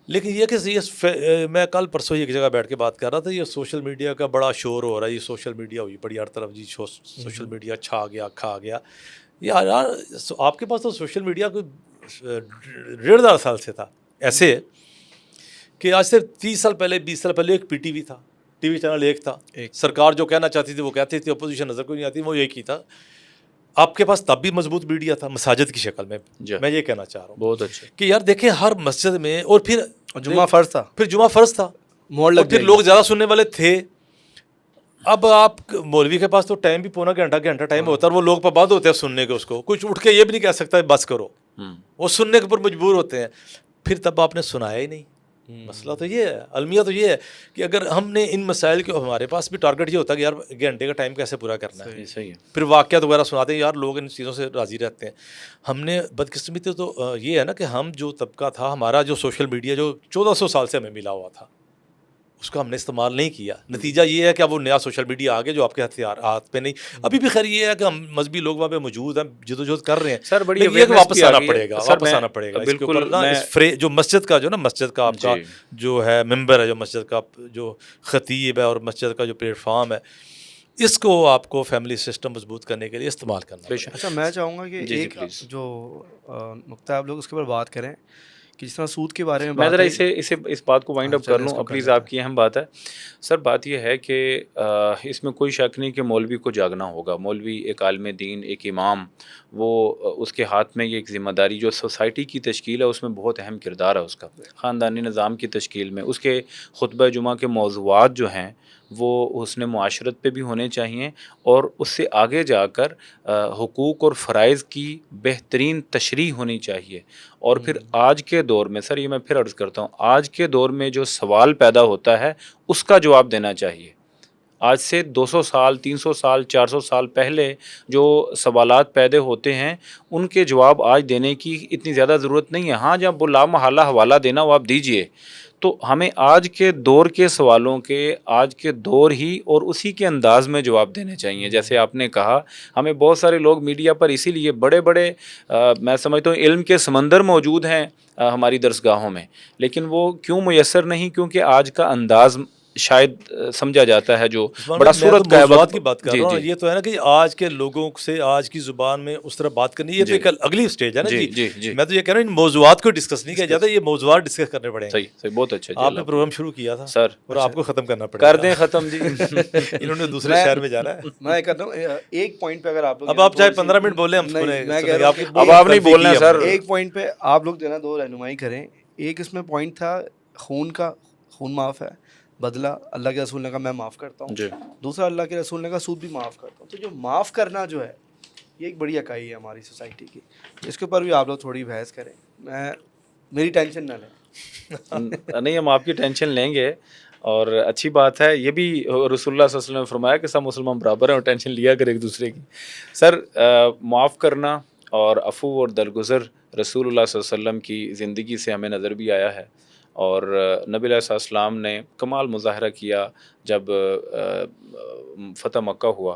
لیکن یہ کہ میں کل پرسوں ایک جگہ بیٹھ کے بات کر رہا تھا، یہ سوشل میڈیا کا بڑا شور ہو رہا ہے، یہ سوشل میڈیا ہوئی پڑی ہر طرف جی، سوشل میڈیا چھا گیا، کھا گیا۔ یار آپ کے پاس تو سوشل میڈیا کوئی 1.5 سال سے تھا، ایسے کہ آج سے 30 سال پہلے، 20 سال پہلے ایک پی ٹی وی تھا، ٹی وی چینل ایک تھا، سرکار جو کہنا چاہتی تھی وہ کہتی تھی، اپوزیشن نظر کوئی نہیں آتی، وہ ایک ہی تھا۔ آپ کے پاس تب بھی مضبوط میڈیا تھا، مساجد کی شکل میں، میں یہ کہنا چاہ رہا ہوں بہت اچھا کہ یار دیکھیں ہر مسجد میں، اور پھر جمعہ فرض تھا، پھر لوگ زیادہ سننے والے تھے۔ اب آپ مولوی کے پاس تو ٹائم بھی پونا گھنٹہ ٹائم ہوتا ہے، اور وہ لوگ پابند ہوتے ہیں سننے کے، اس کو کچھ اٹھ کے یہ بھی نہیں کہہ سکتا بس کرو، وہ سننے کے اوپر مجبور ہوتے ہیں۔ پھر تب آپ نے سنایا ہی نہیں، مسئلہ تو یہ ہے، المیہ تو یہ ہے کہ اگر ہم نے ان مسائل کے، ہمارے پاس بھی ٹارگٹ یہ ہوتا ہے کہ یار گھنٹے کا ٹائم کیسے پورا کرنا ہے، صحیح ہے. پھر واقعات وغیرہ سناتے ہیں، یار لوگ ان چیزوں سے راضی رہتے ہیں. ہم نے بدقسمتی تو یہ ہے نا کہ ہم جو طبقہ تھا ہمارا، جو سوشل میڈیا جو 1400 سال سے ہمیں ملا ہوا تھا، اس کو ہم نے استعمال نہیں کیا. نتیجہ یہ ہے کہ اب وہ نیا سوشل میڈیا آگے جو آپ کے ہتھیار ہاتھ پہ نہیں. ابھی بھی خیر یہ ہے کہ ہم مذہبی لوگ وہاں پہ موجود ہیں، جدوجہد کر رہے ہیں. سر بڑی لیکن یہ کہ واپس آنا پڑے گا، واپس آنا پڑے گا اس کے بالکل. اوپر نا، جو مسجد کا جو نا، مسجد کا آپ کا جو ہے ممبر ہے، جو مسجد کا جو خطیب ہے اور مسجد کا جو پلیٹ فارم ہے، اس کو آپ کو فیملی سسٹم مضبوط کرنے کے لیے استعمال کرنا. اچھا میں چاہوں گا کہ ایک جو نقطہ آپ لوگ اس کے اوپر بات کریں کہ جس طرح سود کے بارے میں ذرا اس بات کو وائنڈ اپ کر لوں پلیز. آپ کی اہم بات ہے سر. بات یہ ہے کہ اس میں کوئی شک نہیں کہ مولوی کو جاگنا ہوگا. مولوی ایک عالم دین، ایک امام، وہ اس کے ہاتھ میں یہ ایک ذمہ داری، جو سوسائٹی کی تشکیل ہے اس میں بہت اہم کردار ہے اس کا. خاندانی نظام کی تشکیل میں اس کے خطبہ جمعہ کے موضوعات جو ہیں وہ حسن معاشرت پہ بھی ہونے چاہیے، اور اس سے آگے جا کر حقوق اور فرائض کی بہترین تشریح ہونی چاہیے. اور پھر آج کے دور میں سر، یہ میں پھر عرض کرتا ہوں، آج کے دور میں جو سوال پیدا ہوتا ہے اس کا جواب دینا چاہیے. آج سے 200 سال 300 سال 400 سال پہلے جو سوالات پیدا ہوتے ہیں ان کے جواب آج دینے کی اتنی زیادہ ضرورت نہیں ہے. ہاں جب وہ لامحالہ حوالہ دینا وہ آپ دیجئے، تو ہمیں آج کے دور کے سوالوں کے آج کے دور ہی اور اسی کے انداز میں جواب دینے چاہیے. جیسے آپ نے کہا، ہمیں بہت سارے لوگ میڈیا پر اسی لیے بڑے بڑے میں سمجھتا ہوں علم کے سمندر موجود ہیں ہماری درسگاہوں میں، لیکن وہ کیوں میسر نہیں؟ کیونکہ آج کا انداز شاید سمجھا جاتا ہے جو بڑا صورت کا موضوعات کی بات کر رہا ہوں. یہ تو ہے نا کہ آج کے لوگوں سے آج کی زبان میں اس طرح بات کرنی، یہ تو ایک اگلی سٹیج ہے نا. جی میں تو یہ کہہ رہا ہوں ان موضوعات کو ڈسکس نہیں کیا جاتا، یہ موضوعات ڈسکس کرنے پڑیں گے. صحیح بہت اچھا. آپ نے پروگرام شروع کیا تھا سر اور آپ کو ختم کرنا پڑے گا. کر دیں ختم جی. انہوں نے دوسرے شہر میں جانا ہے. میں کہتا ہوں ایک پوائنٹ پہ اگر آپ لوگ، اب آپ چاہے 15 منٹ بولیں، ہم اب آپ نہیں بولنا ہے سر. ایک پوائنٹ پہ آپ لوگ جو ہے نا دو رہنمائی کریں. ایک اس میں پوائنٹ تھا خون کا، خون معاف ہے، بدلہ اللہ کے رسول نے کہا میں معاف کرتا ہوں. دوسرا اللہ کے رسول نے کہا سود بھی معاف کرتا ہوں. تو جو معاف کرنا جو ہے یہ ایک بڑی اکائی ہے ہماری سوسائٹی کی. اس کے اوپر بھی آپ لوگ تھوڑی بحث کریں. میری ٹینشن نہ لیں. نہیں، ہم آپ کی ٹینشن لیں گے، اور اچھی بات ہے. یہ بھی رسول اللہ صلی اللہ علیہ وسلم نے فرمایا کہ سب مسلمان برابر ہیں اور ٹینشن لیا کرے ایک دوسرے کی. سر معاف کرنا اور عفو اور درگزر رسول اللہ صلی اللہ علیہ وسلم کی زندگی سے ہمیں نظر بھی آیا ہے، اور نبی علیہ السلام نے کمال مظاہرہ کیا جب فتح مکہ ہوا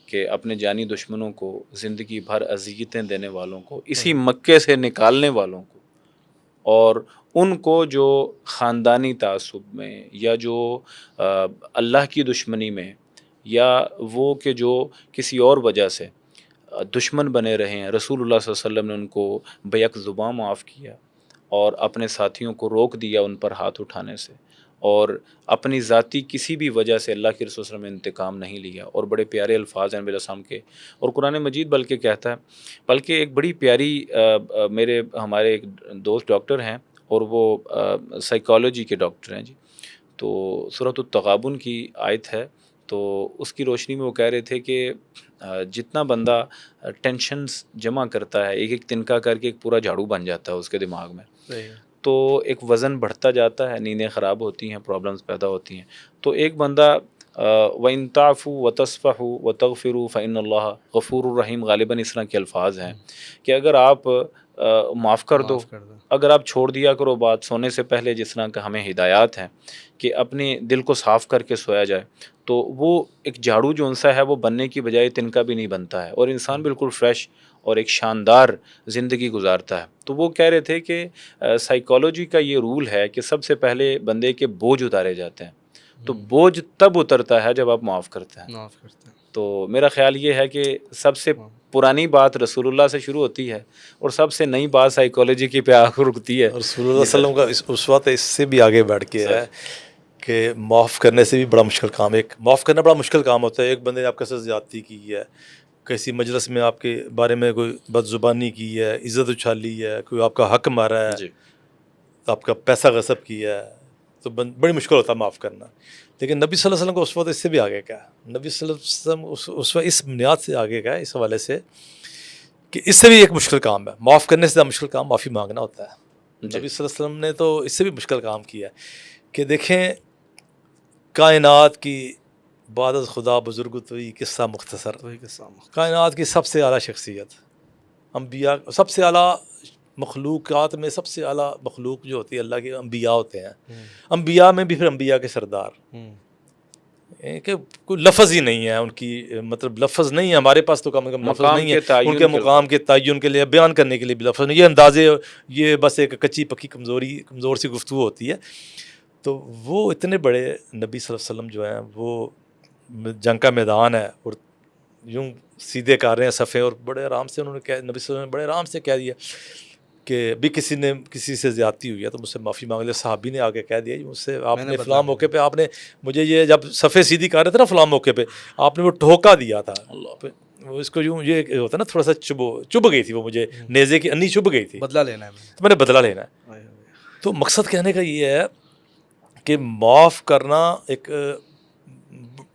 کہ اپنے جانی دشمنوں کو، زندگی بھر اذیتیں دینے والوں کو، اسی مکے سے نکالنے والوں کو، اور ان کو جو خاندانی تعصب میں یا جو اللہ کی دشمنی میں، یا وہ کہ جو کسی اور وجہ سے دشمن بنے رہے ہیں، رسول اللہ صلی اللہ علیہ وسلم نے ان کو بیک زبان معاف کیا اور اپنے ساتھیوں کو روک دیا ان پر ہاتھ اٹھانے سے، اور اپنی ذاتی کسی بھی وجہ سے اللہ کے رسول صلی اللہ علیہ وسلم نے انتقام نہیں لیا. اور بڑے پیارے الفاظ ہیں نبی علیہ السلام کے، اور قرآن مجید بلکہ کہتا ہے، بلکہ ایک بڑی پیاری ہمارے ایک دوست ڈاکٹر ہیں اور وہ سائیکالوجی کے ڈاکٹر ہیں جی. تو سورۃ التغابن کی آیت ہے، تو اس کی روشنی میں وہ کہہ رہے تھے کہ جتنا بندہ ٹینشنز جمع کرتا ہے، ایک ایک تنکا کر کے ایک پورا جھاڑو بن جاتا ہے اس کے دماغ میں، تو ایک وزن بڑھتا جاتا ہے، نیندیں خراب ہوتی ہیں، پرابلمز پیدا ہوتی ہیں. تو ایک بندہ وَإِن تَعْفُوا وَتَصْفَحُوا وَتَغْفِرُوا فَإِنَّ اللَّهَ غَفُورٌ الرحیم، غالباً اس طرح کے الفاظ ہیں کہ اگر آپ معاف کر دو، اگر آپ چھوڑ دیا کرو بات سونے سے پہلے، جس طرح کا ہمیں ہدایات ہیں کہ اپنے دل کو صاف کر کے سویا جائے، تو وہ ایک جھاڑو جو انسا ہے وہ بننے کی بجائے تنکا بھی نہیں بنتا ہے، اور انسان بالکل فریش اور ایک شاندار زندگی گزارتا ہے. تو وہ کہہ رہے تھے کہ سائیکالوجی کا یہ رول ہے کہ سب سے پہلے بندے کے بوجھ اتارے جاتے ہیں. تو بوجھ تب اترتا ہے جب آپ معاف کرتے ہیں. تو میرا خیال یہ ہے کہ سب سے پرانی بات رسول اللہ سے شروع ہوتی ہے اور سب سے نئی بات سائیکالوجی کی پہ آخر رکتی ہے. رسول اللہ صلی اللہ علیہ وسلم کا اسوہ اس سے بھی آگے بڑھ کے ہے کہ معاف کرنے سے بھی بڑا مشکل کام ہے. معاف کرنا بڑا مشکل کام ہوتا ہے. ایک بندے نے آپ کے ساتھ زیادتی کی ہے، کسی مجلس میں آپ کے بارے میں کوئی بد زبانی کی ہے، عزت اچھالی ہے، کوئی آپ کا حق مارا ہے، آپ کا پیسہ غصب کیا ہے، تو بڑی مشکل ہوتا ہے معاف کرنا. لیکن نبی صلی اللہ علیہ وسلم کو اس وقت اس سے بھی آگے کا ہے. نبی صلی اللہ علیہ وسلم اس وقت اس بنیاد سے آگے کا ہے، اس حوالے سے کہ اس سے بھی ایک مشکل کام ہے. معاف کرنے سے مشکل کام معافی مانگنا ہوتا ہے. نبی صلی اللہ علیہ وسلم نے تو اس سے بھی مشکل کام کیا ہے کہ دیکھیں کائنات کی بعد از خدا بزرگ توئی قصہ مختصر، کائنات کی سب سے اعلیٰ شخصیت، انبیاء سب سے اعلیٰ مخلوقات میں سب سے اعلیٰ مخلوق جو ہوتی ہے اللہ کے انبیاء ہوتے ہیں، انبیاء میں بھی پھر انبیاء کے سردار، کہ کوئی لفظ ہی نہیں ہے ان کی، مطلب لفظ نہیں ہے ہمارے پاس تو کم از کم لفظ نہیں ہے ان کے مقام کے تعین کے لیے، بیان کرنے کے لیے بھی لفظ نہیں، یہ اندازے، یہ بس ایک کچی پکی کمزور سی گفتگو ہوتی ہے۔ تو وہ اتنے بڑے نبی صلی اللہ علیہ وسلم جو ہیں وہ جنگ کا میدان ہے اور یوں سیدھے کر رہے ہیں صفے، اور بڑے آرام سے انہوں نے کہا، نبی صلی اللہ علیہ وسلم نے بڑے آرام سے کہہ دیا کہ بھی کسی سے زیادتی ہوئی ہے تو مجھ سے معافی مانگ لے۔ صحابی نے آگے کہہ دیا مجھ سے آپ نے فلاں موقع پہ آپ نے مجھے یہ جب صفے سیدھی کر رہے تھے نا فلاں موقع پہ آپ نے وہ ٹھوکا دیا تھا، وہ اس کو یوں یہ ہوتا ہے نا تھوڑا سا چبھ گئی تھی، وہ مجھے نیزے کی انی چبھ گئی تھی، بدلہ لینا ہے تو میں نے بدلہ لینا ہے۔ تو مقصد کہنے کا یہ ہے کہ معاف کرنا ایک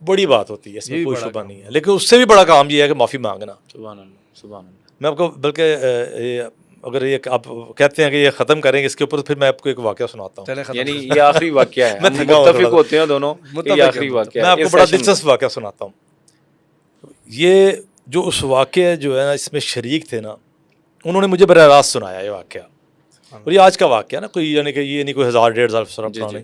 بڑی بات ہوتی ہے، اس میں کوئی شبہ نہیں ہے، لیکن اس سے بھی بڑا کام یہ ہے کہ معافی مانگنا۔ سبحان اللہ، سبحان اللہ۔ میں آپ کو بلکہ اگر یہ آپ کہتے ہیں کہ یہ ختم کریں گے اس کے اوپر، پھر میں آپ کو ایک واقعہ سناتا ہوں، یعنی یہ آخری واقعہ ہے، ہم متفق ہوتے ہیں دونوں، یہ آخری واقعہ ہے۔ میں آپ کو بڑا دلچسپ واقعہ سناتا ہوں۔ یہ جو اس واقعہ جو ہے نا اس میں شریک تھے نا، انہوں نے مجھے براہ راست سنایا یہ واقعہ، اور یہ آج کا واقعہ نا، کوئی یعنی کہ یہ نہیں کوئی 1000 1500 سال پرانا۔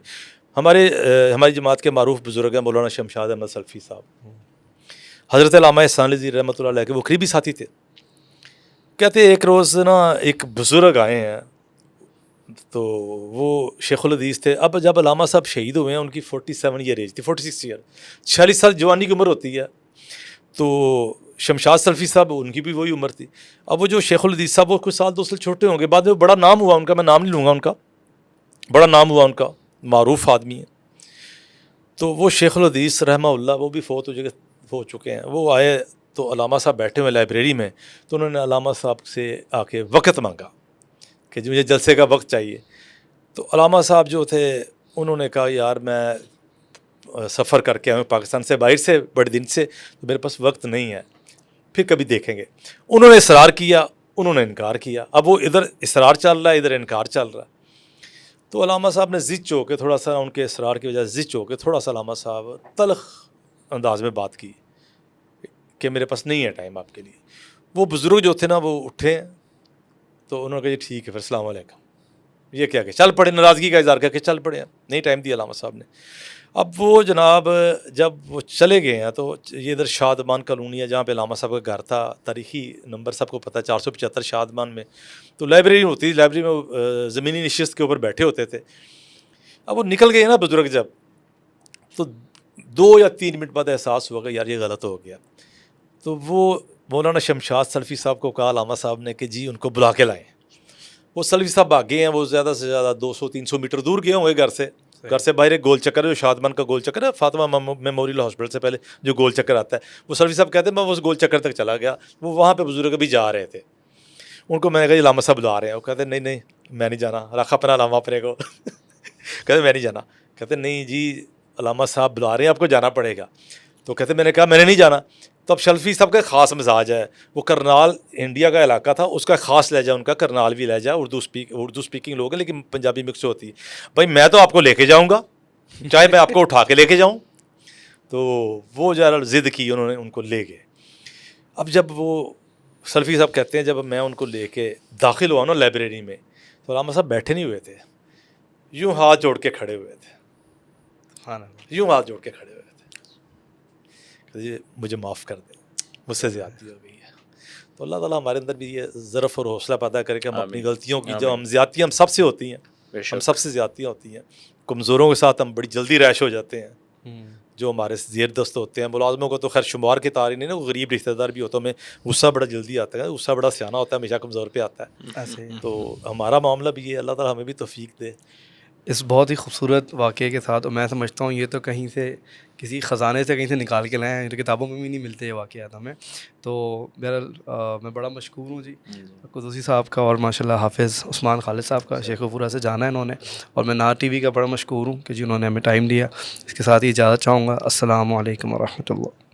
ہماری جماعت کے معروف بزرگ ہیں مولانا شمشاد احمد سلفی صاحب، حضرت علامہ احسان علی رحمۃ اللہ علیہ کے وہ قریبی ساتھی تھے۔ کہتے ایک روز نا ایک بزرگ آئے ہیں، تو وہ شیخ الحدیث تھے۔ اب جب علامہ صاحب شہید ہوئے ہیں ان کی 47 ایئر ایج تھی، 46 ایئر، 46 سال جوانی کی عمر ہوتی ہے، تو شمشاد سلفی صاحب ان کی بھی وہی عمر تھی۔ اب وہ جو شیخ الحدیث صاحب وہ کچھ سال 2 سال چھوٹے ہوں گے، بعد میں بڑا نام ہوا ان کا، میں نام نہیں لوں گا ان کا، بڑا نام ہوا ان کا، معروف آدمی ہے۔ تو وہ شیخ الحدیث رحمہ اللہ وہ بھی فوت ہو چکے ہیں، وہ آئے تو علامہ صاحب بیٹھے ہوئے لائبریری میں، تو انہوں نے علامہ صاحب سے آ کے وقت مانگا کہ مجھے جلسے کا وقت چاہیے۔ تو علامہ صاحب جو تھے انہوں نے کہا یار میں سفر کر کے آئے ہوں پاکستان سے، باہر سے بڑے دن سے، تو میرے پاس وقت نہیں ہے، پھر کبھی دیکھیں گے۔ انہوں نے اصرار کیا، انہوں نے انکار کیا، اب وہ ادھر اصرار چل رہا ہے ادھر انکار چل رہا ہے۔ تو علامہ صاحب نے ضد چو کے تھوڑا سا ان کے اصرار کی وجہ سے ضد چو کے تھوڑا سا علامہ صاحب تلخ انداز میں بات کی کہ میرے پاس نہیں ہے ٹائم آپ کے لیے۔ وہ بزرگ جو تھے نا وہ اٹھے، تو انہوں نے کہا یہ ٹھیک ہے پھر السلام علیکم، یہ کیا کہ چل پڑے، ناراضگی کا اظہار کر کے چل پڑے ہیں، نہیں ٹائم دیا علامہ صاحب نے۔ اب وہ جناب جب وہ چلے گئے ہیں تو یہ ادھر شادمان کالونی ہے جہاں پہ علامہ صاحب کا گھر تھا، تاریخی نمبر سب کو پتہ ہے 475 شادمان میں، تو لائبریری ہوتی، لائبریری میں وہ زمینی نشست کے اوپر بیٹھے ہوتے تھے۔ اب وہ نکل گئے نا بزرگ جب، تو 2 یا 3 منٹ بعد احساس ہوا کہ یار یہ غلط ہو گیا، تو وہ مولانا شمشاد سلفی صاحب کو کہا علامہ صاحب نے کہ جی ان کو بلا کے لائیں۔ وہ سلفی صاحب بھاگے ہیں، وہ زیادہ سے زیادہ 200-300 میٹر دور گئے ہوں گے گھر سے باہر، ایک گول چکر ہے جو شادمان کا گول چکر ہے فاطمہ میموریل ہاسپٹل سے پہلے جو گول چکر آتا ہے، وہ سلفی صاحب کہتے ہیں میں اس گول چکر تک چلا گیا، وہ وہاں پہ بزرگ بھی جا رہے تھے، ان کو میں نے کہا علامہ صاحب بلا رہے ہیں، وہ کہتے ہیں نہیں میں نہیں جانا، رکھا اپنا علامہ اپنے کو کہتے میں نہیں جانا، کہتے نہیں جی علامہ صاحب بلا رہے ہیں آپ کو جانا پڑے گا، تو کہتے میں نے کہا میں نے نہیں جانا۔ تو اب شلفی صاحب کا خاص مزاج ہے، وہ کرنال انڈیا کا علاقہ تھا، اس کا خاص لہجہ ان کا کرنالوی لہجہ، اردو اسپیکنگ لوگ ہیں لیکن پنجابی مکس ہوتی ہے، بھائی میں تو آپ کو لے کے جاؤں گا چاہے میں آپ کو اٹھا کے لے کے جاؤں۔ تو وہ جو ضد کی انہوں نے، ان کو لے گئے۔ اب جب وہ سلفی صاحب کہتے ہیں جب میں ان کو لے کے داخل ہوا نا لائبریری میں، تو علامہ صاحب بیٹھے نہیں ہوئے تھے، یوں ہاتھ جوڑ کے کھڑے ہوئے تھے، یوں ہاتھ جوڑ کے کھڑے ہوئے تھے، کہ مجھے معاف کر دیں، مجھ سے زیادتی ہو گئی ہے۔ تو اللہ تعالیٰ ہمارے اندر بھی یہ ظرف اور حوصلہ پیدا کرے کہ ہم اپنی غلطیوں کی، جو ہم زیادتیاں ہم سب سے ہوتی ہیں، ہم سب سے زیادتیاں ہوتی ہیں، کمزوروں کے ساتھ ہم بڑی جلدی ریش ہو جاتے ہیں، جو ہمارے زیر دست ہوتے ہیں، ملازموں کو تو خیر شمار کے تار ہی نہیں نا، وہ غریب رشتہ دار بھی ہوتا ہے، ہمیں غصہ بڑا جلدی آتا ہے، غصہ بڑا سیاح ہوتا ہے، ہمیشہ کمزور پہ آتا ہے، تو ہمارا معاملہ بھی یہ، اللہ تعالیٰ ہمیں بھی توفیق دے۔ اس بہت ہی خوبصورت واقعے کے ساتھ، اور میں سمجھتا ہوں یہ تو کہیں سے کسی خزانے سے کہیں سے نکال کے لائے ہیں، کتابوں میں بھی نہیں ملتے یہ واقعات ہمیں، تو بہرحال میں بڑا مشکور ہوں جی قدوسی صاحب کا، اور ماشاءاللہ حافظ عثمان خالد صاحب کا، شیخ پورہ سے جانا ہے انہوں نے، اور میں نار ٹی وی کا بڑا مشکور ہوں کہ جی انہوں نے ہمیں ٹائم دیا۔ اس کے ساتھ ہی اجازت چاہوں گا، السلام علیکم ورحمۃ اللہ۔